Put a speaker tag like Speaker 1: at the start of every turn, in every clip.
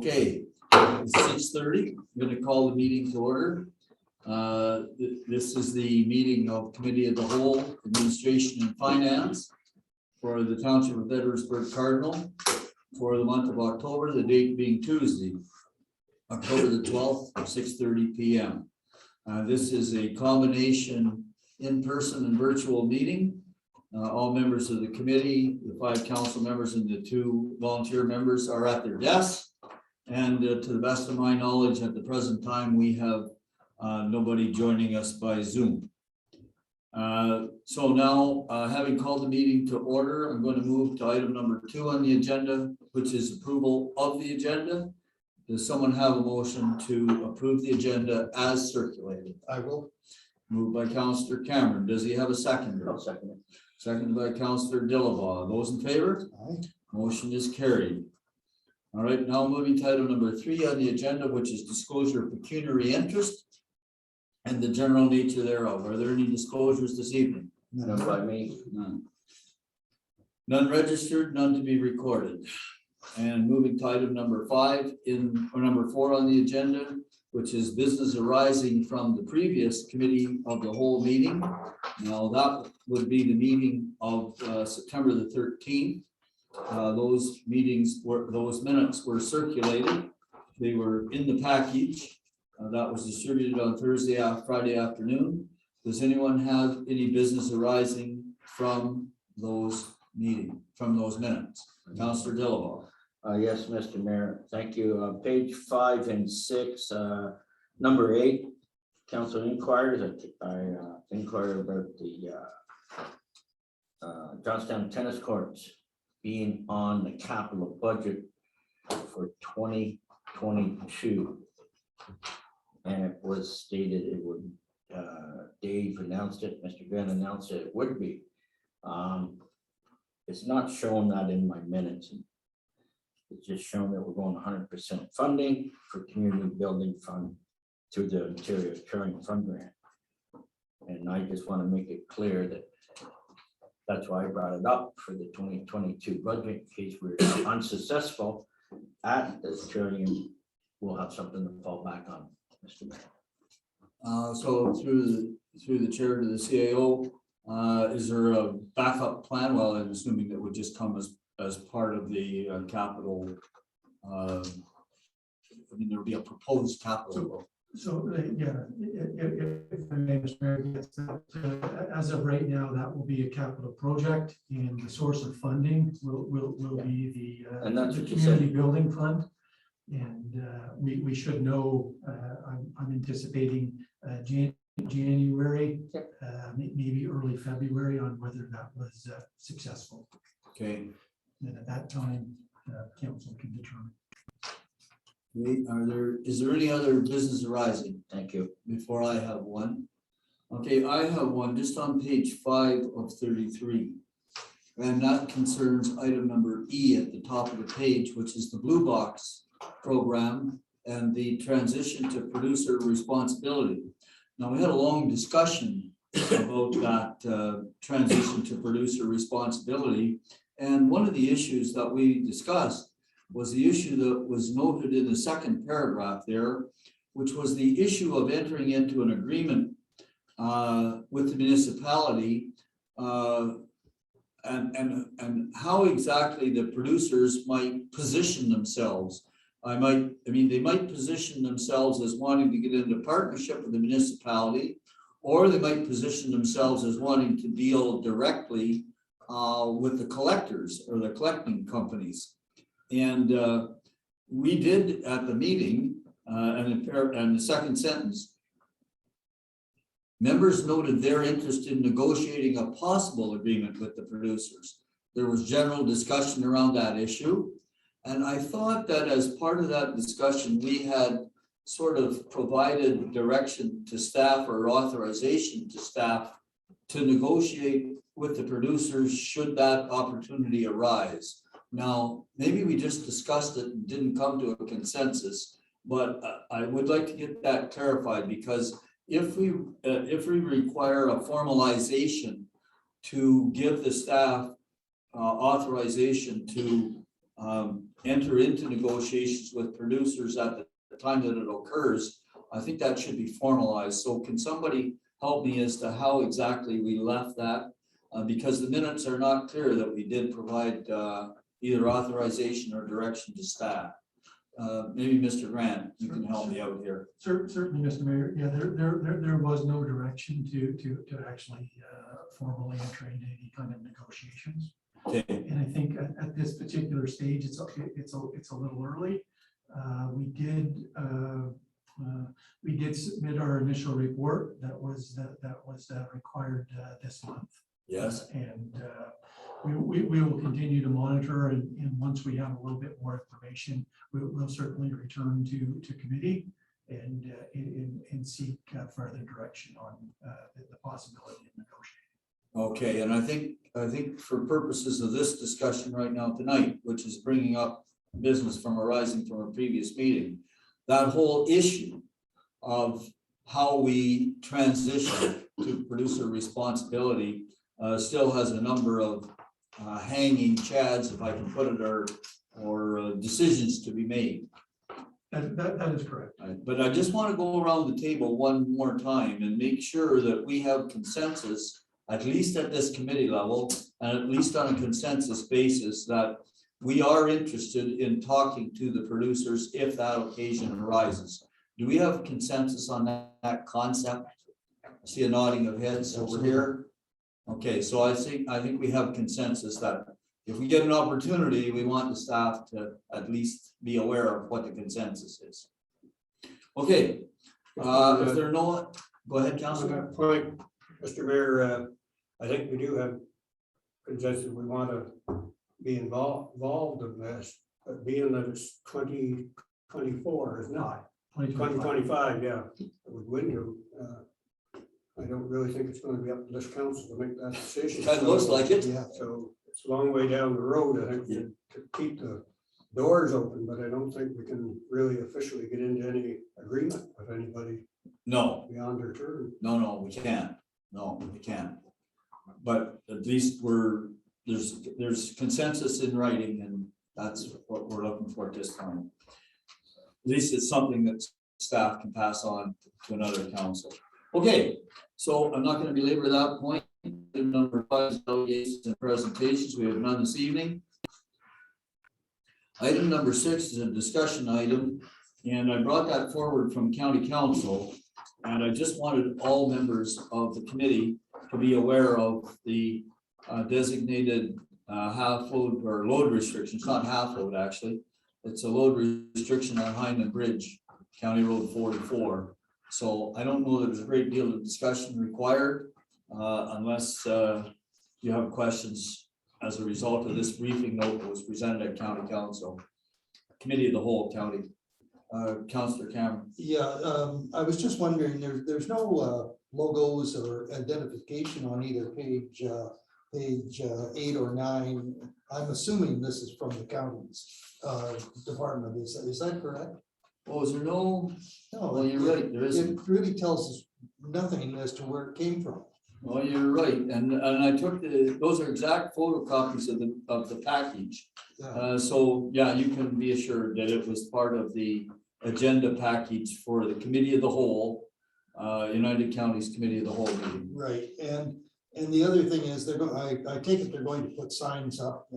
Speaker 1: Okay, it's 6:30. I'm going to call the meeting to order. This is the meeting of Committee of the Whole, Administration and Finance for the Township of Edwardsburg Cardinal for the month of October, the date being Tuesday, October the 12th, 6:30 p.m. This is a combination in-person and virtual meeting. All members of the committee, the 5 council members and the 2 volunteer members are at their desks. And to the best of my knowledge, at the present time, we have nobody joining us by Zoom. So now, having called the meeting to order, I'm going to move to item number 2 on the agenda, which is approval of the agenda. Does someone have a motion to approve the agenda as circulated?
Speaker 2: I will.
Speaker 1: Moved by Councillor Cameron. Does he have a seconder?
Speaker 2: I'll second it.
Speaker 1: Seconded by Councillor Dillabaugh. Those in favor?
Speaker 2: Aye.
Speaker 1: Motion is carried. All right, now moving to item number 3 on the agenda, which is disclosure of pecuniary interest and the general nature thereof. Are there any disclosures this evening?
Speaker 2: None by me.
Speaker 1: None. None registered, none to be recorded. And moving to item number 5 or number 4 on the agenda, which is business arising from the previous committee of the whole meeting. Now that would be the meeting of September the 13th. Those minutes were circulated. They were in the package that was distributed on Friday afternoon. Does anyone have any business arising from those minutes? Councillor Dillabaugh.
Speaker 2: Yes, Mr. Mayor, thank you. Page 5 and 6, number 8, council inquiries. I inquired about the Johnstown tennis courts being on the capital budget for 2022. And it was stated it would, Dave announced it, Mr. Venn announced it would be. It's not showing that in my minutes. It's just showing that we're going 100% funding for community building fund through the Ontario Touring Fund Grant. And I just want to make it clear that that's why I brought it up for the 2022 budget. In case we're unsuccessful at this touring, we'll have something to fall back on, Mr. Mayor.
Speaker 1: So through the chair to the CAO, is there a backup plan? Well, I'm assuming that would just come as part of the capital. I mean, there would be a proposed capital.
Speaker 3: So yeah, if the Mayor gets that, as of right now, that will be a capital project, and the source of funding will be
Speaker 2: And that's
Speaker 3: the
Speaker 2: what you
Speaker 3: community
Speaker 2: said.
Speaker 3: building fund, and we should know. I'm anticipating January, maybe early February, on whether that was successful.
Speaker 1: Okay.
Speaker 3: And at that time, council can determine.
Speaker 1: Is there any other business arising?
Speaker 2: Thank you.
Speaker 1: Before I have one. Okay, I have one just on page 5 of 33. And that concerns item number E at the top of the page, which is the Blue Box program and the transition to producer responsibility. Now, we had a long discussion about that transition to producer responsibility. And one of the issues that we discussed was the issue that was noted in the second paragraph there, which was the issue of entering into an agreement with the municipality and how exactly the producers might position themselves. They might position themselves as wanting to get into partnership with the municipality, or they might position themselves as wanting to deal directly with the collectors or the collecting companies. And we did at the meeting, and the second sentence, members noted their interest in negotiating a possible agreement with the producers. There was general discussion around that issue. And I thought that as part of that discussion, we had sort of provided direction to staff or authorization to staff to negotiate with the producers should that opportunity arise. Now, maybe we just discussed it and didn't come to a consensus, but I would like to get that clarified, because if we require a formalization to give the staff authorization to enter into negotiations with producers at the time that it occurs, I think that should be formalized. So can somebody help me as to how exactly we left that? Because the minutes are not clear that we did provide either authorization or direction to staff. Maybe Mr. Grant, you can help me out here.
Speaker 3: Certainly, Mr. Mayor. Yeah, there was no direction to actually formally enter into any kind of negotiations.
Speaker 1: Okay.
Speaker 3: And I think at this particular stage, it's a little early. We did submit our initial report that was required this month.
Speaker 1: Yes.
Speaker 3: And we will continue to monitor, and once we have a little bit more information, we'll certainly return to committee and seek further direction on the possibility of negotiating.
Speaker 1: Okay, and I think for purposes of this discussion right now tonight, which is bringing up business from arising from a previous meeting, that whole issue of how we transition to producer responsibility still has a number of hanging chads, if I can put it, or decisions to be made.
Speaker 3: That is correct.
Speaker 1: But I just want to go around the table one more time and make sure that we have consensus, at least at this committee level, and at least on a consensus basis, that we are interested in talking to the producers if that occasion arises. Do we have consensus on that concept? I see a nodding of heads over here. Okay, so I think we have consensus that if we get an opportunity, we want the staff to at least be aware of what the consensus is. Okay, if there are no, go ahead, Councilor.
Speaker 4: On that point, Mr. Mayor, I think we do have consensus. We want to be involved in this, but being that it's 2024, is not 2025. Yeah, with window. I don't really think it's going to be up to this council to make that decision.
Speaker 1: It looks like it.
Speaker 4: Yeah, so it's a long way down the road. I think to keep the doors open, but I don't think we can really officially get into any agreement with anybody.
Speaker 1: No.
Speaker 4: Beyond their term.
Speaker 1: No, we can't. No, we can't. But at least there's consensus in writing, and that's what we're looking for at this time. At least it's something that staff can pass on to another council. Okay, so I'm not going to belabor that point. Item number 5 is delegations and presentations. We have none this evening. Item number 6 is a discussion item, and I brought that forward from county council, and I just wanted all members of the committee to be aware of the designated half load or load restrictions, not half load actually. It's a load restriction on Hyman Bridge, County Road 44. So I don't know that there's a great deal of discussion required unless you have questions as a result of this briefing note that was presented at county council, committee of the whole county. Councillor Cameron.
Speaker 5: Yeah, I was just wondering, there's no logos or identification on either page 8 or 9. I'm assuming this is from the county's department. Is that correct?
Speaker 1: Oh, is there no?
Speaker 5: No,
Speaker 1: Well, you're right. There isn't.
Speaker 5: It really tells us nothing as to where it came from.
Speaker 1: Well, you're right, and I took those are exact photocopies of the package.
Speaker 5: Yeah.
Speaker 1: So yeah, you can be assured that it was part of the agenda package for the committee of the whole, United Counties Committee of the Whole meeting.
Speaker 5: Right, and the other thing is they're going. I take it they're going to put signs up.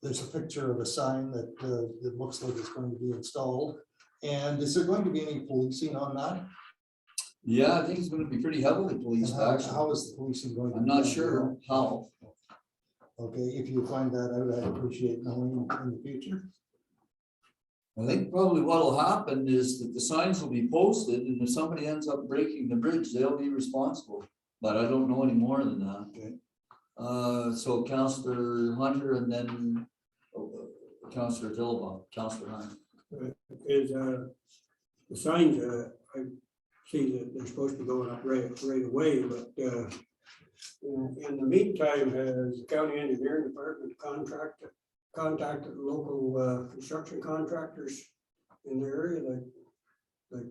Speaker 5: There's a picture of a sign that looks like it's going to be installed. And is there going to be any policing on that?
Speaker 1: Yeah, I think it's going to be pretty heavily policed.
Speaker 5: How is the policing going to
Speaker 1: I'm
Speaker 5: be
Speaker 1: not
Speaker 5: done?
Speaker 1: sure how.
Speaker 5: Okay, if you find that out, I'd appreciate knowing in the future.
Speaker 1: I think probably what will happen is that the signs will be posted, and if somebody ends up breaking the bridge, they'll be responsible. But I don't know any more than that.
Speaker 5: Okay.
Speaker 1: So Councillor Hunter and then Councillor Dilba, Councillor Hunter.
Speaker 4: Is the signs, I see that they're supposed to be going up right away, but in the meantime, has the county engineering department contacted local construction contractors in the area, like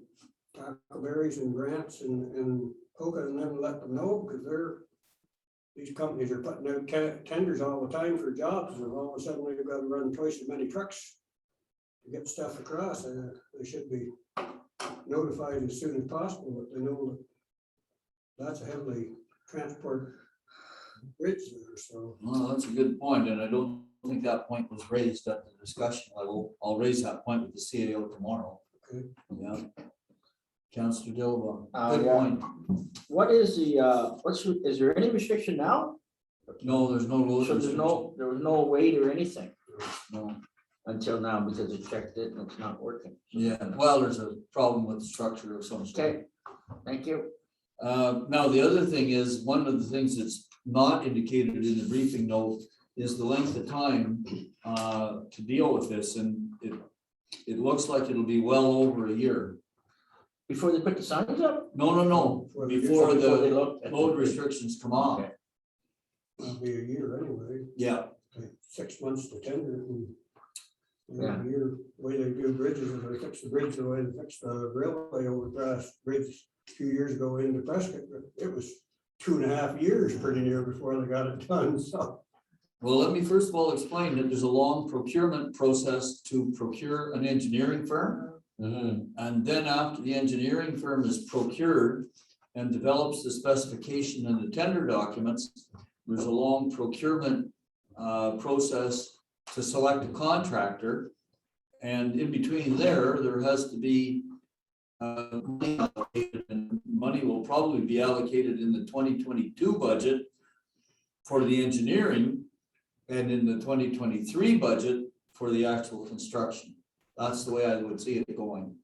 Speaker 4: Tackleberries and Grants and Poca, and then let them know, because these companies are putting out tenders all the time for jobs, and all of a sudden they've got to run twice as many trucks to get stuff across. They should be notified as soon as possible that they know that that's a heavily transport bridge there, so.
Speaker 1: Well, that's a good point, and I don't think that point was raised at the discussion level. I'll raise that point with the CAO tomorrow.
Speaker 4: Okay.
Speaker 1: Yeah. Councillor Dillabaugh,
Speaker 2: Uh,
Speaker 1: good
Speaker 2: yeah.
Speaker 1: point.
Speaker 2: What is the, is there any restriction now?
Speaker 1: No, there's no load
Speaker 2: So
Speaker 1: restriction.
Speaker 2: there was no weight or anything
Speaker 1: No.
Speaker 2: until now because it checked it and it's not working.
Speaker 1: Yeah, well, there's a problem with the structure of some sort.
Speaker 2: Okay, thank you.
Speaker 1: Now, the other thing is, one of the things that's not indicated in the briefing note is the length of time to deal with this, and it looks like it'll be well over a year.
Speaker 2: Before they put the signs up?
Speaker 1: No,
Speaker 4: Before they
Speaker 1: before
Speaker 2: Before they
Speaker 1: the
Speaker 2: look at the-
Speaker 1: load restrictions come on.
Speaker 2: Okay.
Speaker 4: It'll be a year anyway,
Speaker 1: Yeah,
Speaker 4: like 6 months to tender it, and
Speaker 2: Yeah.
Speaker 4: a year, the way they do bridges, is they fix the bridge the way they fixed the railway overpass bridge a few years ago into Prescott, but it was 2.5 years pretty near before they got it done, so.
Speaker 1: well, let me first of all explain that there's a long procurement process to procure an engineering firm.
Speaker 2: Mhm.
Speaker 1: And then after the engineering firm is procured and develops the specification and the tender documents, there's a long procurement process to select a contractor. And in between there has to be money allocated, and money will probably be allocated in the 2022 budget for the engineering and in the 2023 budget for the actual construction. That's the way I would see it going.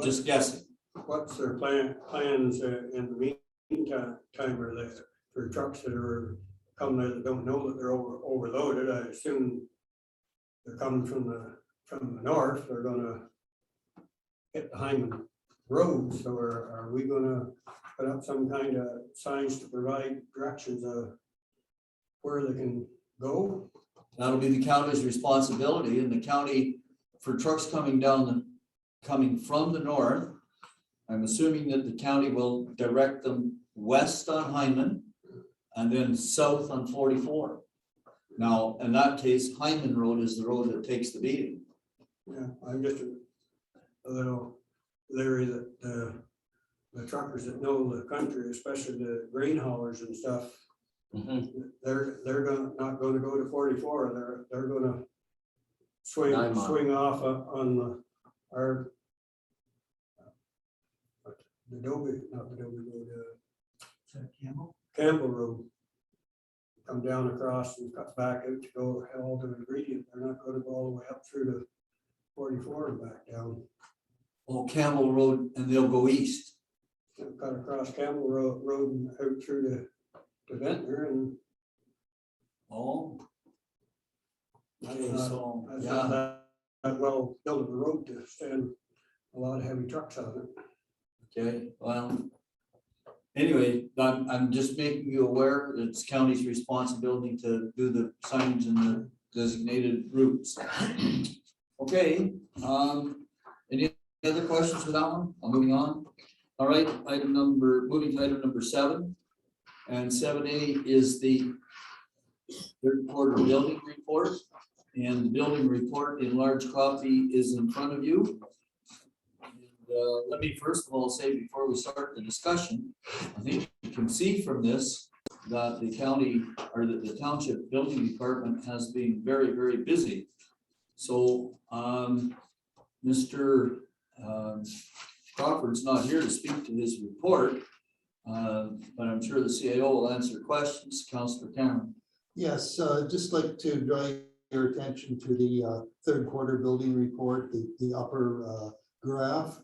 Speaker 1: Just guessing.
Speaker 4: What's their plans in the meantime, are they for trucks that are coming that don't know that they're overloaded? I assume they're coming from the north, they're gonna hit the Hyman Road, so are we gonna put up some kind of signs to provide directions of where they can go?
Speaker 1: That'll be the county's responsibility, and the county, for trucks coming from the north, I'm assuming that the county will direct them west on Hyman and then south on 44. Now, in that case, Hyman Road is the road that takes the beating.
Speaker 4: Yeah, I'm just a little leery that the truckers that know the country, especially the grain haulers and stuff,
Speaker 2: Mhm.
Speaker 4: they're not gonna go to 44, they're gonna
Speaker 2: 9 mile.
Speaker 4: swing off on our the Adobe, not the Adobe Road,
Speaker 3: Is that Campbell?
Speaker 4: Campbell Road. Come down across and cut back out to go all to Ingredient. They're not gonna go all the way up through to 44 and back down.
Speaker 1: Oh, Campbell Road, and they'll go east.
Speaker 4: They'll cut across Campbell Road and out through to Ventnor, and
Speaker 1: Oh. Okay,
Speaker 4: That's
Speaker 1: so,
Speaker 4: that's
Speaker 1: yeah,
Speaker 4: not that well built of a road to stand a lot of heavy trucks on it.
Speaker 1: okay, well. Anyway, I'm just making you aware that it's county's responsibility to do the signage in the designated routes. Okay, any other questions for that one? I'm moving on. All right, moving to item number 7. And 7A is the third quarter building report. And the building report in large copy is in front of you. And, let me first of all say, before we start the discussion, I think you can see from this that the county, or that the township building department has been very, very busy. So Mr. Crawford's not here to speak to his report, but I'm sure the CAO will answer questions. Councillor Cameron.
Speaker 5: Yes, just like to draw your attention to the third quarter building report, the upper graph.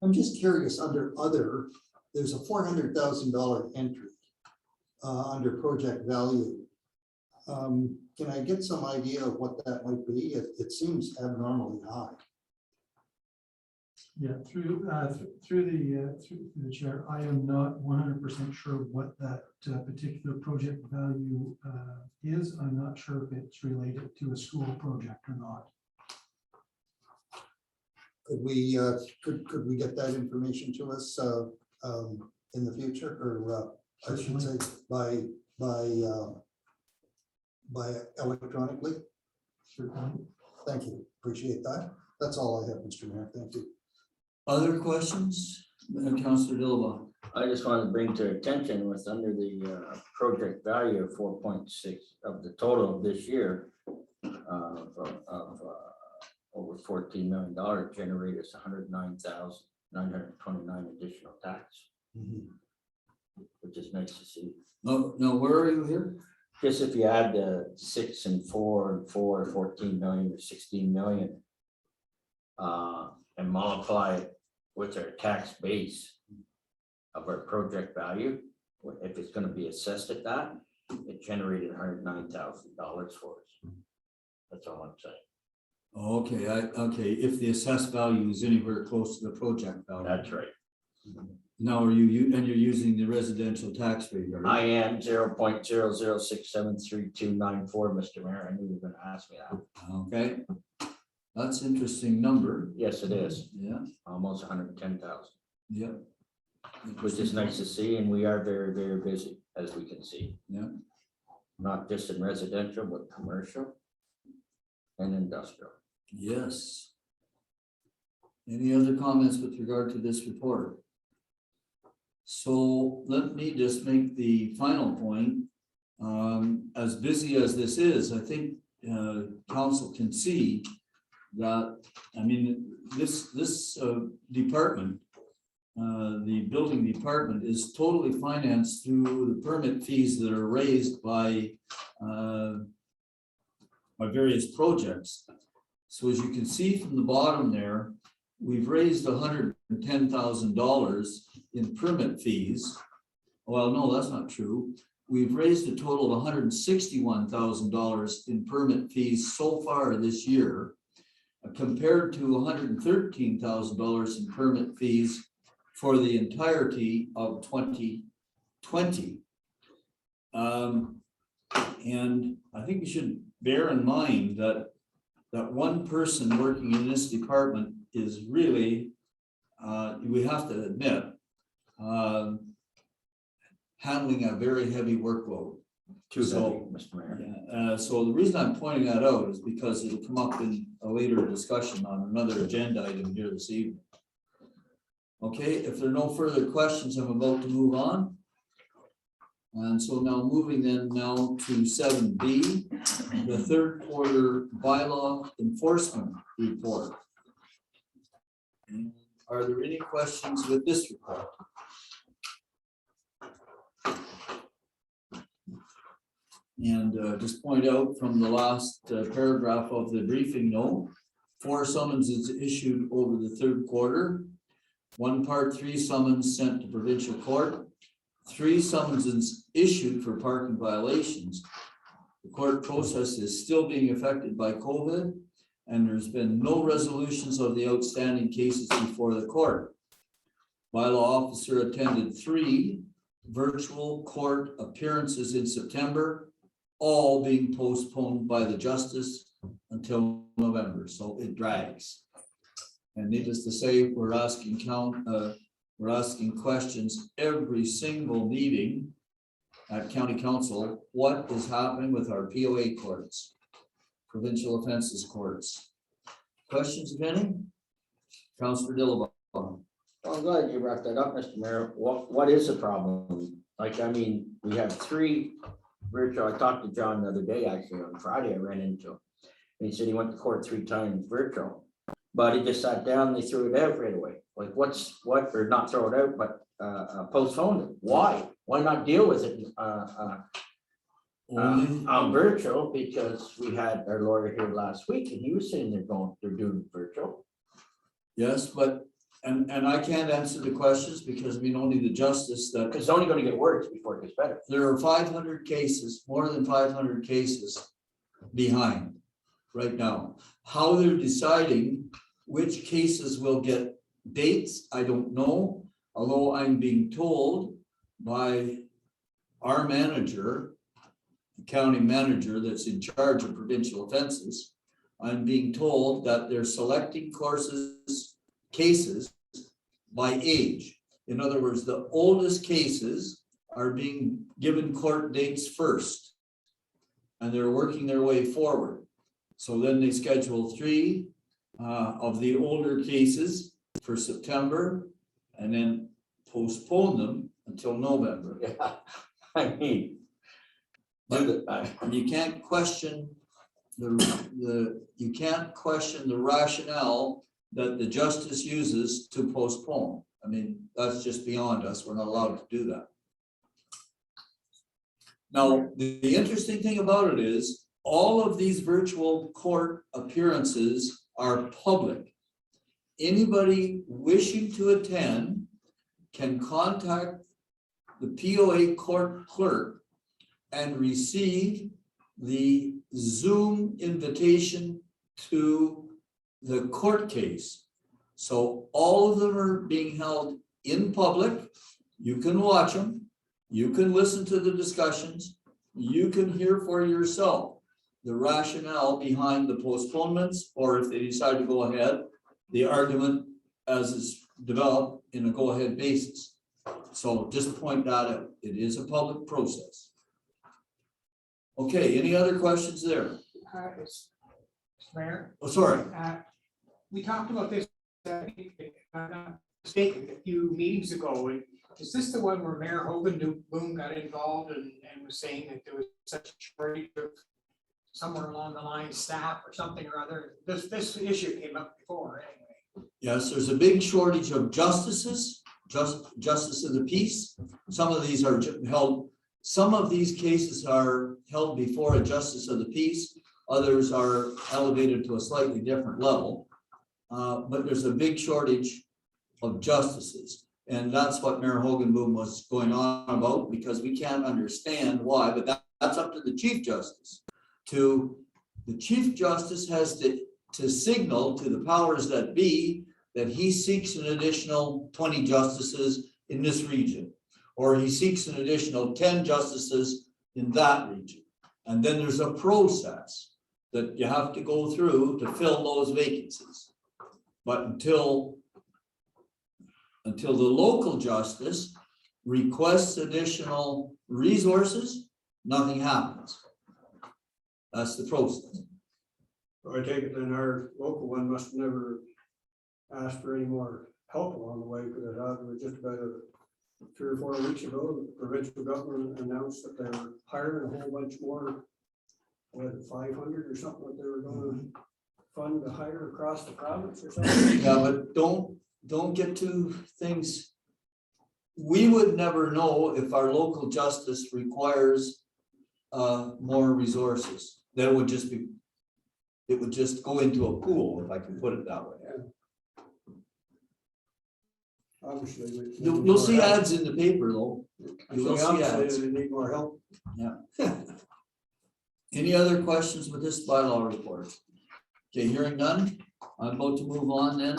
Speaker 5: I'm just curious, under other, there's a $400,000 entry under project value. Can I get some idea of what that might be? It seems abnormally high.
Speaker 3: Yeah, through the chair, I am not 100% sure what that particular project value is. I'm not sure if it's related to a school project or not.
Speaker 5: Could we get that information to us in the future, or I should say, by electronically.
Speaker 3: Certainly.
Speaker 5: Thank you, appreciate that. That's all I have, Mr. Mayor, thank you.
Speaker 1: Other questions? Councillor Dillabaugh.
Speaker 2: I just wanted to bring to attention was under the project value of 4.6 of the total of this year of over $14 million generated us 109,929 additional tax, which is nice to see.
Speaker 1: No, where are you here?
Speaker 2: Just if you add the 6 and 4 and 4, 14 million or 16 million and multiply it with our tax base of our project value, if it's going to be assessed at that, it generated $109,000 for us. That's all I'm saying.
Speaker 1: Okay, okay, if the assessed value is anywhere close to the project value.
Speaker 2: That's right.
Speaker 1: Now, are you, and you're using the residential tax rate, are you?
Speaker 2: I am 0.0067329.4, Mr. Mayor. I knew you were going to ask me that.
Speaker 1: Okay, that's interesting number.
Speaker 2: Yes, it is.
Speaker 1: Yeah,
Speaker 2: Almost 110,000,
Speaker 1: yeah.
Speaker 2: which is nice to see. And we are very, very busy, as we can see.
Speaker 1: Yeah.
Speaker 2: Not just in residential, but commercial and industrial.
Speaker 1: Yes. Any other comments with regard to this report? So let me just make the final point. As busy as this is, I think council can see that, I mean, this department, the building department is totally financed through the permit fees that are raised by various projects. So as you can see from the bottom there, we've raised $110,000 in permit fees. Well, no, that's not true. We've raised a total of $161,000 in permit fees so far this year, compared to $113,000 in permit fees for the entirety of 2020. And I think we should bear in mind that one person working in this department is really, we have to admit, handling a very heavy workload.
Speaker 2: Too
Speaker 1: So,
Speaker 2: heavy, Mr. Mayor.
Speaker 1: Yeah, so the reason I'm pointing that out is because it'll come up in a later discussion on another agenda item here this evening. Okay, if there are no further questions, I'm about to move on. And so now moving then now to 7B, the third quarter bylaw enforcement report. Are there any questions with this report? And just point out from the last paragraph of the briefing note, 4 summonses issued over the third quarter, 1 Part 3 summons sent to provincial court, 3 summonses issued for parking violations. The court process is still being affected by COVID, and there's been no resolutions of the outstanding cases before the court. Bylaw officer attended 3 virtual court appearances in September, all being postponed by the justice until November, so it drags. And needless to say, we're asking questions every single meeting at county council. What is happening with our POA courts, provincial offenses courts? Questions, of any? Councillor Dillabaugh.
Speaker 2: Well, I'm glad you brought that up, Mr. Mayor. What is the problem? Like, I mean, we have 3 virtual. I talked to John the other day, actually on Friday, I ran into him. And he said he went to court 3 times virtual, but he just sat down and they threw it out right away. Like or not throw it out, but postpone it. Why? Why not deal with it on virtual? Because we had our lawyer here last week and he was saying they're doing virtual.
Speaker 1: Yes, but and I can't answer the questions because I mean only the justice that
Speaker 2: It's only going to get worse before it gets better.
Speaker 1: there are 500 cases, more than 500 cases behind right now. How they're deciding which cases will get dates, I don't know. Although I'm being told by our manager, the county manager that's in charge of provincial offenses, I'm being told that they're selecting cases by age. In other words, the oldest cases are being given court dates first. And they're working their way forward. So then they schedule 3 of the older cases for September and then postpone them until November.
Speaker 2: Yeah, I mean.
Speaker 1: You can't question you can't question the rationale that the justice uses to postpone. I mean, that's just beyond us. We're not allowed to do that. Now, the interesting thing about it is all of these virtual court appearances are public. Anybody wishing to attend can contact the POA court clerk and receive the Zoom invitation to the court case. So all of them are being held in public. You can watch them. You can listen to the discussions. You can hear for yourself the rationale behind the postponements, or if they decide to go ahead, the argument as is developed in a go-ahead basis. So just point that out. It is a public process. Okay, any other questions there?
Speaker 6: Mayor,
Speaker 1: Oh, sorry.
Speaker 6: we talked about this, mistaken, a few meetings ago, and is this the one where Mayor Hogan Boom got involved and was saying that there was such a shortage of somewhere along the line staff or something or other? This issue came up before anyway.
Speaker 1: Yes, there's a big shortage of justices, justice of the peace. Some of these are held, some of these cases are held before a justice of the peace. Others are elevated to a slightly different level. But there's a big shortage of justices. And that's what Mayor Hogan Boom was going on about, because we can't understand why, but that's up to the Chief Justice. The Chief Justice has to signal to the powers that be that he seeks an additional 20 justices in this region, or he seeks an additional 10 justices in that region. And then there's a process that you have to go through to fill those vacancies. But until the local justice requests additional resources, nothing happens. That's the process.
Speaker 4: So I take it then our local one must never ask for any more help along the way, because it was just about 3 or 4 weeks ago, the provincial government announced that they were hiring a whole bunch more, 500 or something that they were going to fund to hire across the province or something.
Speaker 1: Yeah, but don't get to things. We would never know if our local justice requires more resources. That would just be, it would just go into a pool, if I can put it that way.
Speaker 4: Obviously.
Speaker 1: You'll see ads in the paper though. You will see ads.
Speaker 4: They need more help.
Speaker 1: Any other questions with this bylaw report? Okay, hearing none, I'm about to move on then.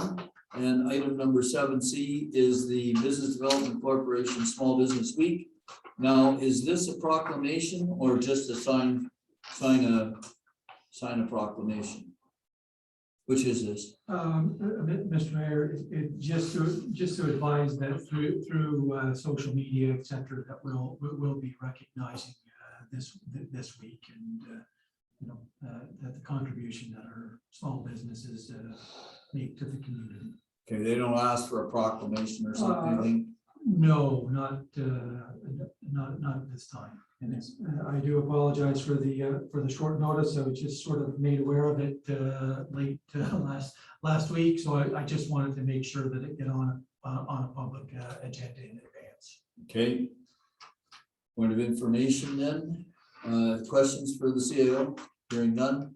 Speaker 1: And item number 7C is the Business Development Corporation Small Business Week. Now, is this a proclamation or just a sign a proclamation? Which is this?
Speaker 3: Mr. Mayor, just to advise that through social media, et cetera, that we'll be recognizing this week, and that the contribution that our small businesses make to the community.
Speaker 1: Okay, they don't ask for a proclamation or something.
Speaker 3: No, not at this time. And I do apologize for the short notice. I was just sort of made aware of it late last week. So I just wanted to make sure that it get on a public agenda in advance.
Speaker 1: Okay. Point of information then. Questions for the CAO? Hearing none.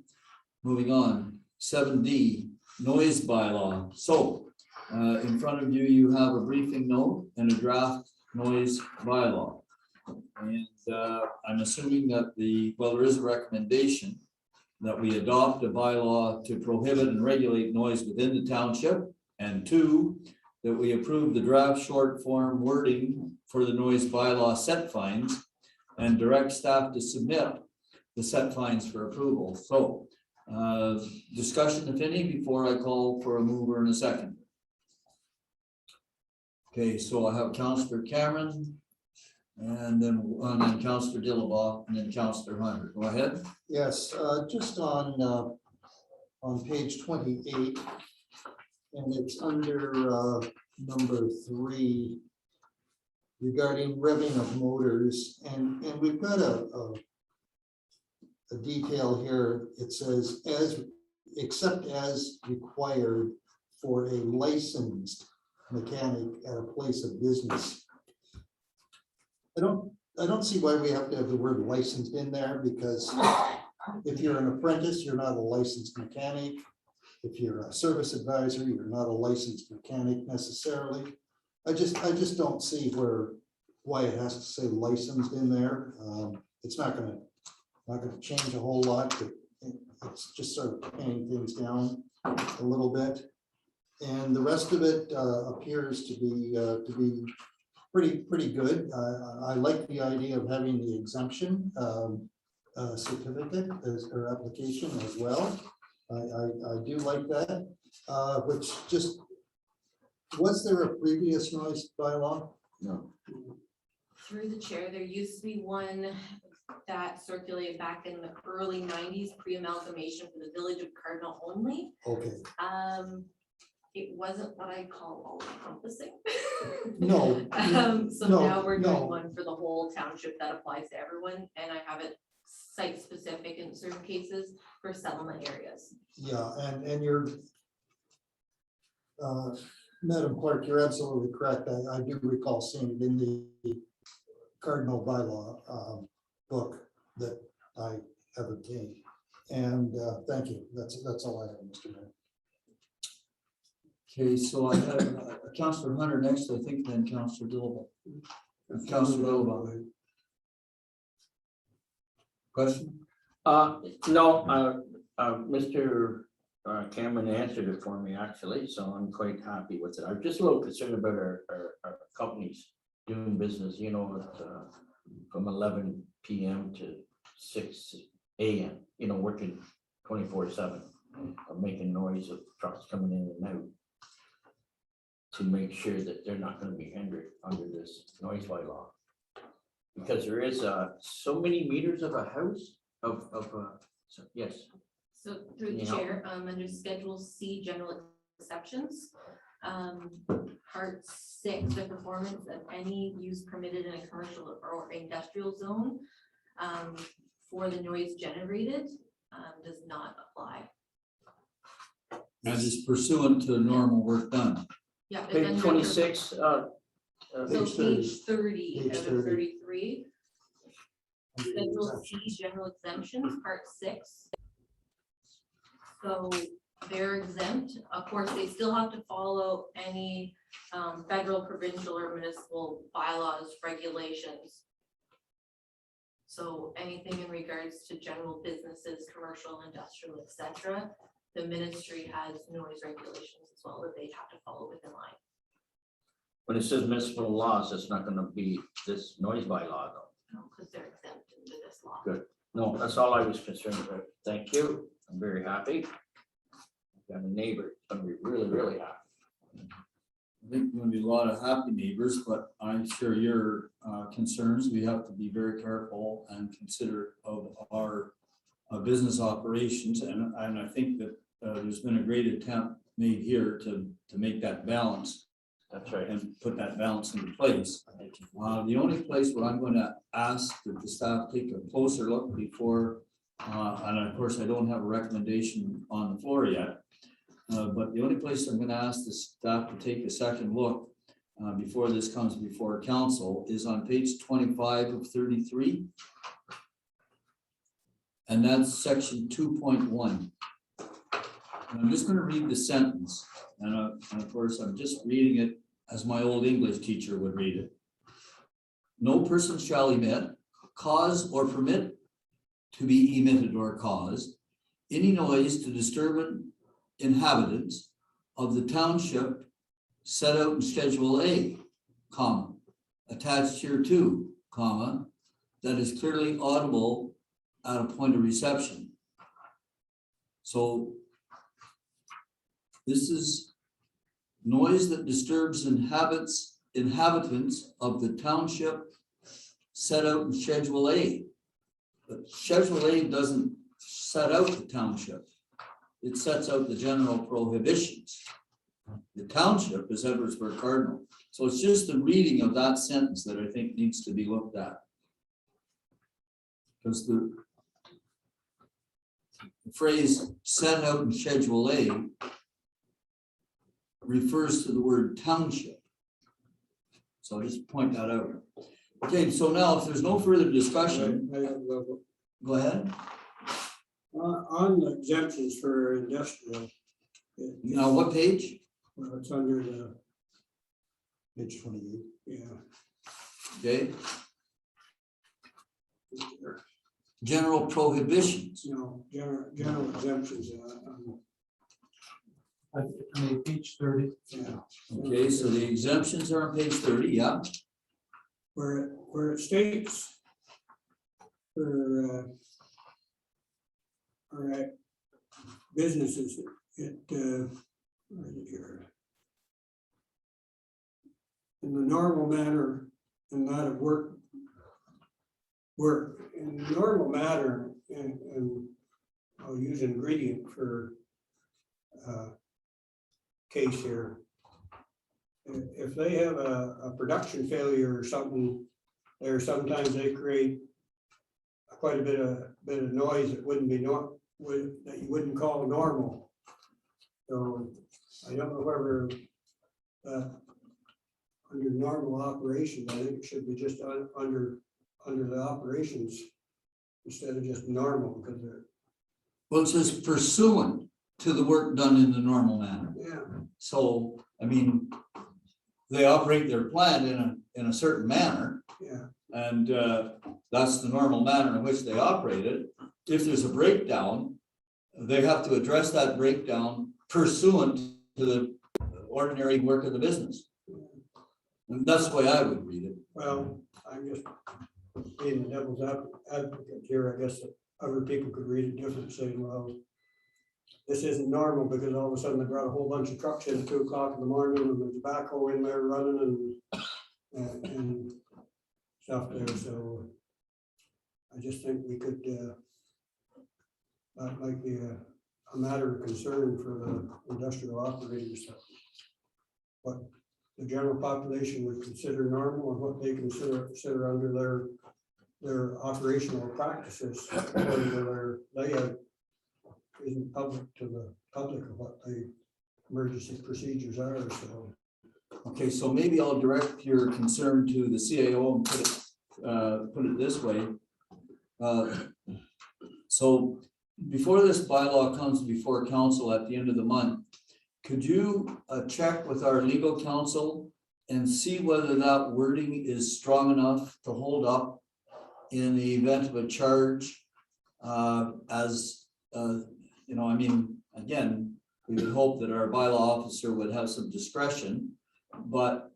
Speaker 1: Moving on. 7D, Noise Bylaw. So in front of you, you have a briefing note and a draft noise bylaw. And I'm assuming that there is a recommendation that we adopt a bylaw to prohibit and regulate noise within the township. And 2, that we approve the draft short form wording for the noise bylaw set fines and direct staff to submit the set fines for approval. So discussion, if any, before I call for a mover and a second. Okay, so I have Councillor Cameron And then Counselor Dillabaugh, and then Counselor Hunter. Go ahead.
Speaker 5: Yes, just on page 28, and it's under number 3 regarding revving of motors, and we've got a detail here. It says except as required for a licensed mechanic at a place of business. I don't see why we have to have the word licensed in there, because if you're an apprentice, you're not a licensed mechanic. If you're a service advisor, you're not a licensed mechanic necessarily. I just don't see why it has to say licensed in there. It's not gonna change a whole lot, but it's just sort of pinning things down a little bit. And the rest of it appears to be pretty good. I like the idea of having the exemption certificate or application as well. I do like that, which just, was there a previous noise bylaw?
Speaker 2: No,
Speaker 7: Through the chair, there used to be one that circulated back in the early 90s, pre-amalgamation for the village of Cardinal only.
Speaker 5: Okay,
Speaker 7: It wasn't what I call all encompassing.
Speaker 5: no,
Speaker 7: So
Speaker 5: no,
Speaker 7: now we're doing
Speaker 5: no.
Speaker 7: one for the whole township that applies to everyone, and I have it site specific in certain cases for settlement areas.
Speaker 5: yeah, and you're, Madam Clerk, you're absolutely correct. I do recall seeing it in the Cardinal bylaw book that I have obtained. And thank you. That's all I have, Mr. Mayor.
Speaker 1: Okay, so I have Counselor Hunter next, I think, then Counselor Dillabaugh. Counselor Dillabaugh. Question?
Speaker 2: no, Mr. Cameron answered it for me, actually, so I'm quite happy with it. I'm just a little concerned about our companies doing business, you know, from 11 PM to 6 AM, you know, working 24/7, making noise of trucks coming in and out, to make sure that they're not gonna be hindered under this noise bylaw. Because there is so many meters of a house so, yes.
Speaker 7: So through the
Speaker 2: Yeah.
Speaker 7: chair, under Schedule C, general exceptions, Part 6, the performance of any use permitted in a commercial or industrial zone for the noise generated does not apply.
Speaker 1: And is pursuant to normal work done.
Speaker 7: Yeah. and
Speaker 2: Page
Speaker 7: under-
Speaker 2: 26,
Speaker 7: So
Speaker 5: Page 30.
Speaker 7: page 30
Speaker 5: Page
Speaker 7: out
Speaker 5: 30.
Speaker 7: of 33. Schedule C, general exemptions, part 6. So they're exempt. Of course, they still have to follow any federal, provincial, or municipal bylaws, regulations. So anything in regards to general businesses, commercial, industrial, etc., the ministry has noise regulations as well that they have to follow within line.
Speaker 2: when it says municipal laws, it's not gonna be this noise bylaw though.
Speaker 7: Because they're exempt into this law.
Speaker 2: Good. No, that's all I was concerned about. Thank you. I'm very happy. Got a neighbor, gonna be really, really happy.
Speaker 1: I think there'll be a lot of happy neighbors, but I'm sure your concerns, we have to be very careful and considerate of our business operations. And I think that there's been a great attempt made here to make that balance
Speaker 2: That's right.
Speaker 1: and put that balance into place. The only place where I'm going to ask that the staff take a closer look before, and of course, I don't have a recommendation on the floor yet. But the only place I'm going to ask the staff to take a second look before this comes before council is on page 25 of 33. And that's section 2.1. And I'm just going to read the sentence. And of course, I'm just reading it as my old English teacher would read it. No person shall emit, cause, or permit to be emitted or caused any noise to disturb inhabitants of the township set out in Schedule A, comma, attached here to, comma, that is clearly audible at a point of reception. So this is noise that disturbs inhabitants of the township set out in Schedule A. But Schedule A doesn't set out the township. It sets out the general prohibitions. The township is Edwardsburg Cardinal. So it's just the reading of that sentence that I think needs to be looked at. Because the phrase set out in Schedule A refers to the word township. So I'll just point that out. Okay, so now if there's no further discussion, go ahead.
Speaker 4: On the exemptions for industrial.
Speaker 1: Now, what page?
Speaker 4: Well, it's under the,
Speaker 5: Page 28.
Speaker 4: yeah.
Speaker 1: Okay, general prohibitions.
Speaker 4: No, general exemptions,
Speaker 3: Page 30.
Speaker 4: yeah.
Speaker 1: Okay, so the exemptions are on page 30, yeah.
Speaker 4: Where it states for all right, businesses, where is it here? In the normal manner and that of work in the normal manner, and I'll use ingredient for case here. If they have a production failure or something, there sometimes they create quite a bit of noise that wouldn't be that you wouldn't call normal. So I don't know whether under normal operations, I think it should be just under the operations instead of just normal, because they're,
Speaker 1: Well, it says pursuant to the work done in the normal manner.
Speaker 4: yeah.
Speaker 1: So, I mean, they operate their plant in a certain manner,
Speaker 4: Yeah,
Speaker 1: and that's the normal manner in which they operate it. If there's a breakdown, they have to address that breakdown pursuant to the ordinary work of the business. And that's the way I would read it.
Speaker 4: well, I'm just being the devil's advocate here. I guess that other people could read it different, saying, well, this isn't normal because all of a sudden they brought a whole bunch of trucks in at 2 o'clock in the morning and there's backhoe in there running and stuff there. So I just think we could, that might be a matter of concern for the industrial operators. What the general population would consider normal and what they consider under their operational practices according to their layout isn't public to the public of what the emergency procedures are. So
Speaker 1: Okay, so maybe I'll direct your concern to the CAO and put it this way. So before this bylaw comes before council at the end of the month, could you check with our legal counsel and see whether that wording is strong enough to hold up in the event of a charge? You know, I mean, again, we would hope that our bylaw officer would have some discretion, but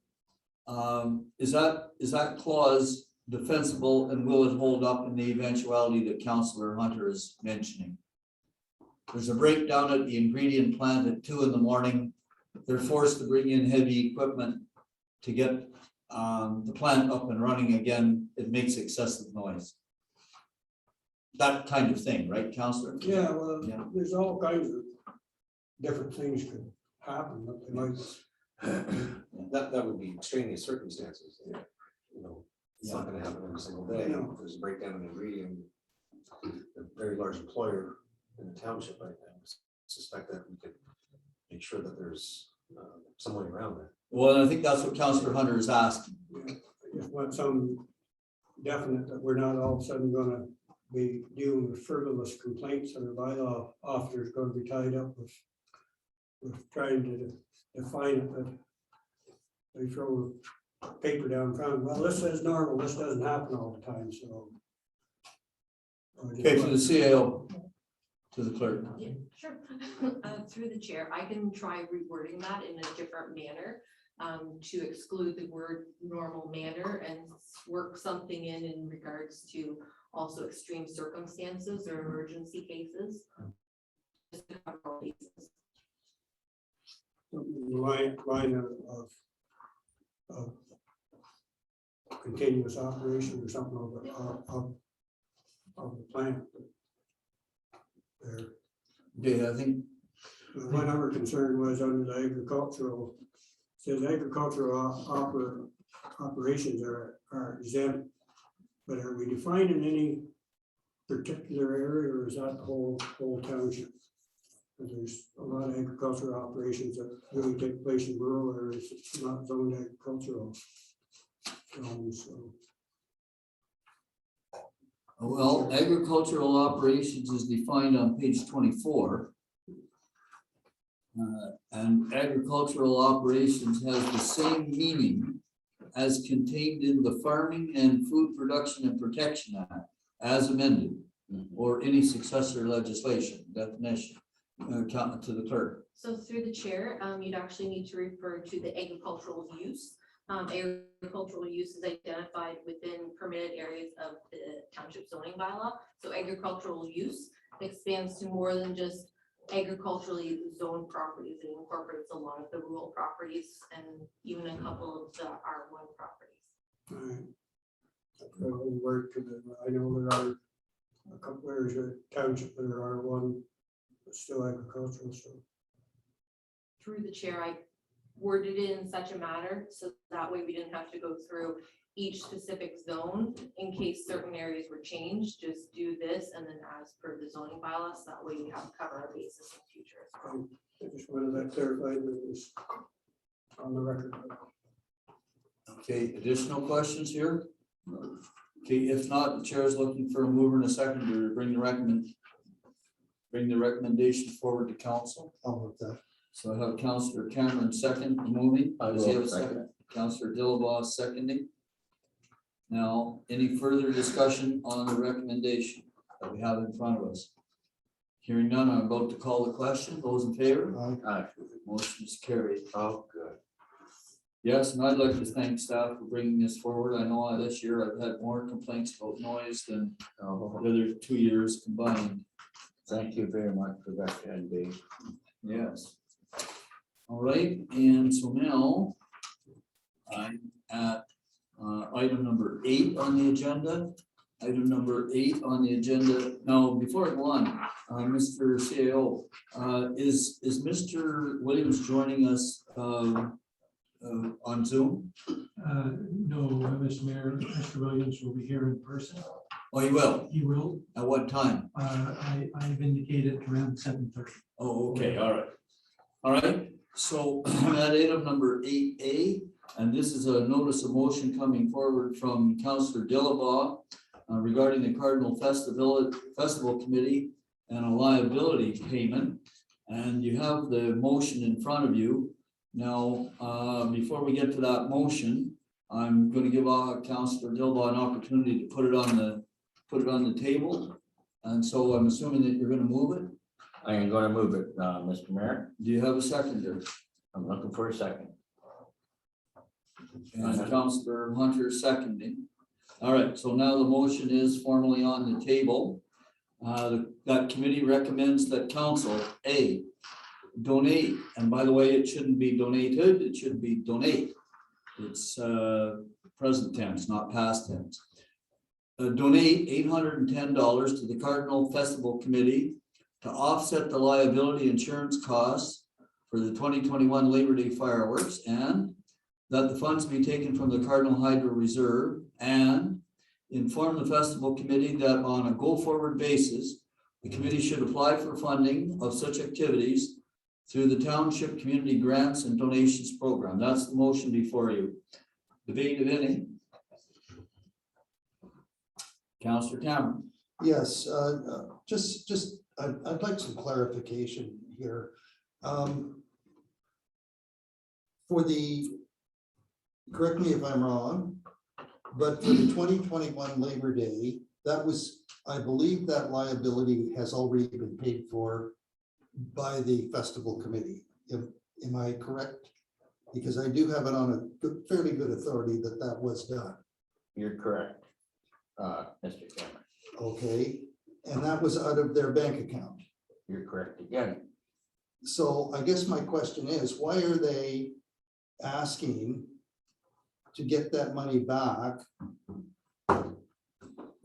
Speaker 1: is that clause defensible, and will it hold up in the eventuality that Councillor Hunter is mentioning? There's a breakdown at the ingredient plant at 2 in the morning. They're forced to bring in heavy equipment to get the plant up and running again. It makes excessive noise. That kind of thing, right, Councillor?
Speaker 4: yeah, well,
Speaker 1: Yeah.
Speaker 4: there's all kinds of different things could happen, but they might.
Speaker 8: That would be extraneous circumstances. You know, it's not gonna happen every single day.
Speaker 4: No.
Speaker 8: If there's a breakdown in ingredient, a very large employer in the township, I suspect that we could make sure that there's some way around that.
Speaker 1: Well, I think that's what Councillor Hunter is asking.
Speaker 4: I just want some definite that we're not all of a sudden gonna be dealing with frivolous complaints and the bylaw officer is gonna be tied up with trying to define it, that they throw paper down front. Well, this is normal. This doesn't happen all the time, so.
Speaker 1: Okay, to the CAO, to the clerk.
Speaker 7: Yeah, sure. Through the chair, I can try rewording that in a different manner to exclude the word normal manner and work something in regards to also extreme circumstances or emergency cases. Just to cover all bases.
Speaker 4: line of continuous operation or something of the plant. There.
Speaker 1: Okay, I think,
Speaker 4: One other concern was under the agricultural, says agricultural operations are exempt. But are we defining any particular area, or is that the whole township? 'Cause there's a lot of agricultural operations that really take place in rural areas, it's not zoned agricultural. So,
Speaker 1: well, agricultural operations is defined on page 24. And agricultural operations has the same meaning as contained in the Farming and Food Production and Protection Act as amended, or any successor legislation definition, to the clerk.
Speaker 7: So through the chair, you'd actually need to refer to the agricultural use. Agricultural use is identified within permitted areas of the township zoning bylaw. So agricultural use expands to more than just agriculturally zoned properties. It incorporates a lot of the rural properties and even a couple of the R1 properties.
Speaker 4: Work to the, I know there are a couple areas of township that are R1, but still agricultural, so.
Speaker 7: Through the chair, I worded it in such a manner so that way we didn't have to go through each specific zone in case certain areas were changed. Just do this and then as per the zoning bylaws, that way we have to cover our basis in future as well.
Speaker 4: I just wanted that clarified that it was on the record.
Speaker 1: Okay, additional questions here? Okay, if not, the chair is looking for a mover and a seconder to bring the recommendation forward to council.
Speaker 5: I'll move that.
Speaker 1: So I have Councillor Cameron second moving.
Speaker 2: I
Speaker 1: Does he have a
Speaker 2: will
Speaker 1: second? Councillor Dillabaugh seconding. Now, any further discussion on the recommendation that we have in front of us? Hearing none, I'm about to call the question. Those in favor? Motion is carried.
Speaker 2: Oh, good.
Speaker 1: Yes, and I'd like to thank staff for bringing this forward. I know this year I've had more complaints about noise than the other 2 years combined.
Speaker 2: Thank you very much for that, Andy.
Speaker 1: Yes. All right, and so now I'm at item number 8 on the agenda. Item number 8 on the agenda. Now, before I go on, Mr. CAO, is Mr. Williams joining us on Zoom?
Speaker 3: No, Mr. Mayor, Mr. Williams will be here in person.
Speaker 1: Oh, you will?
Speaker 3: He will.
Speaker 1: At what time?
Speaker 3: I've indicated around 7:30.
Speaker 1: Oh, okay, all right. All right, so at item number 8A, and this is a notice of motion coming forward from Councillor Dillabaugh regarding the Cardinal Festival Committee and a liability payment. And you have the motion in front of you. Now, before we get to that motion, I'm going to give Councillor Dillabaugh an opportunity to put it on the table. And so I'm assuming that you're going to move it.
Speaker 2: I am going to move it, Mr. Mayor.
Speaker 1: Do you have a seconder?
Speaker 2: I'm looking for a second.
Speaker 1: And Councillor Hunter seconding. All right, so now the motion is formally on the table. That committee recommends that council, A, donate, and by the way, it shouldn't be donated, it should be donate. It's present tense, not past tense. Donate $810 to the Cardinal Festival Committee to offset the liability insurance costs for the 2021 Labor Day fireworks, and that the funds be taken from the Cardinal Hydro Reserve, and inform the festival committee that on a go-forward basis, the committee should apply for funding of such activities through the Township Community Grants and Donations Program. That's the motion before you. Debate of any? Councillor Cameron.
Speaker 5: Yes, I'd like some clarification here. Correct me if I'm wrong, but for the 2021 Labor Day, that was, I believe that liability has already been paid for by the festival committee. Am I correct? Because I do have it on a fairly good authority that was done.
Speaker 2: You're correct, Mr. Cameron.
Speaker 5: Okay, and that was out of their bank account.
Speaker 2: You're correct again.
Speaker 5: So I guess my question is, why are they asking to get that money back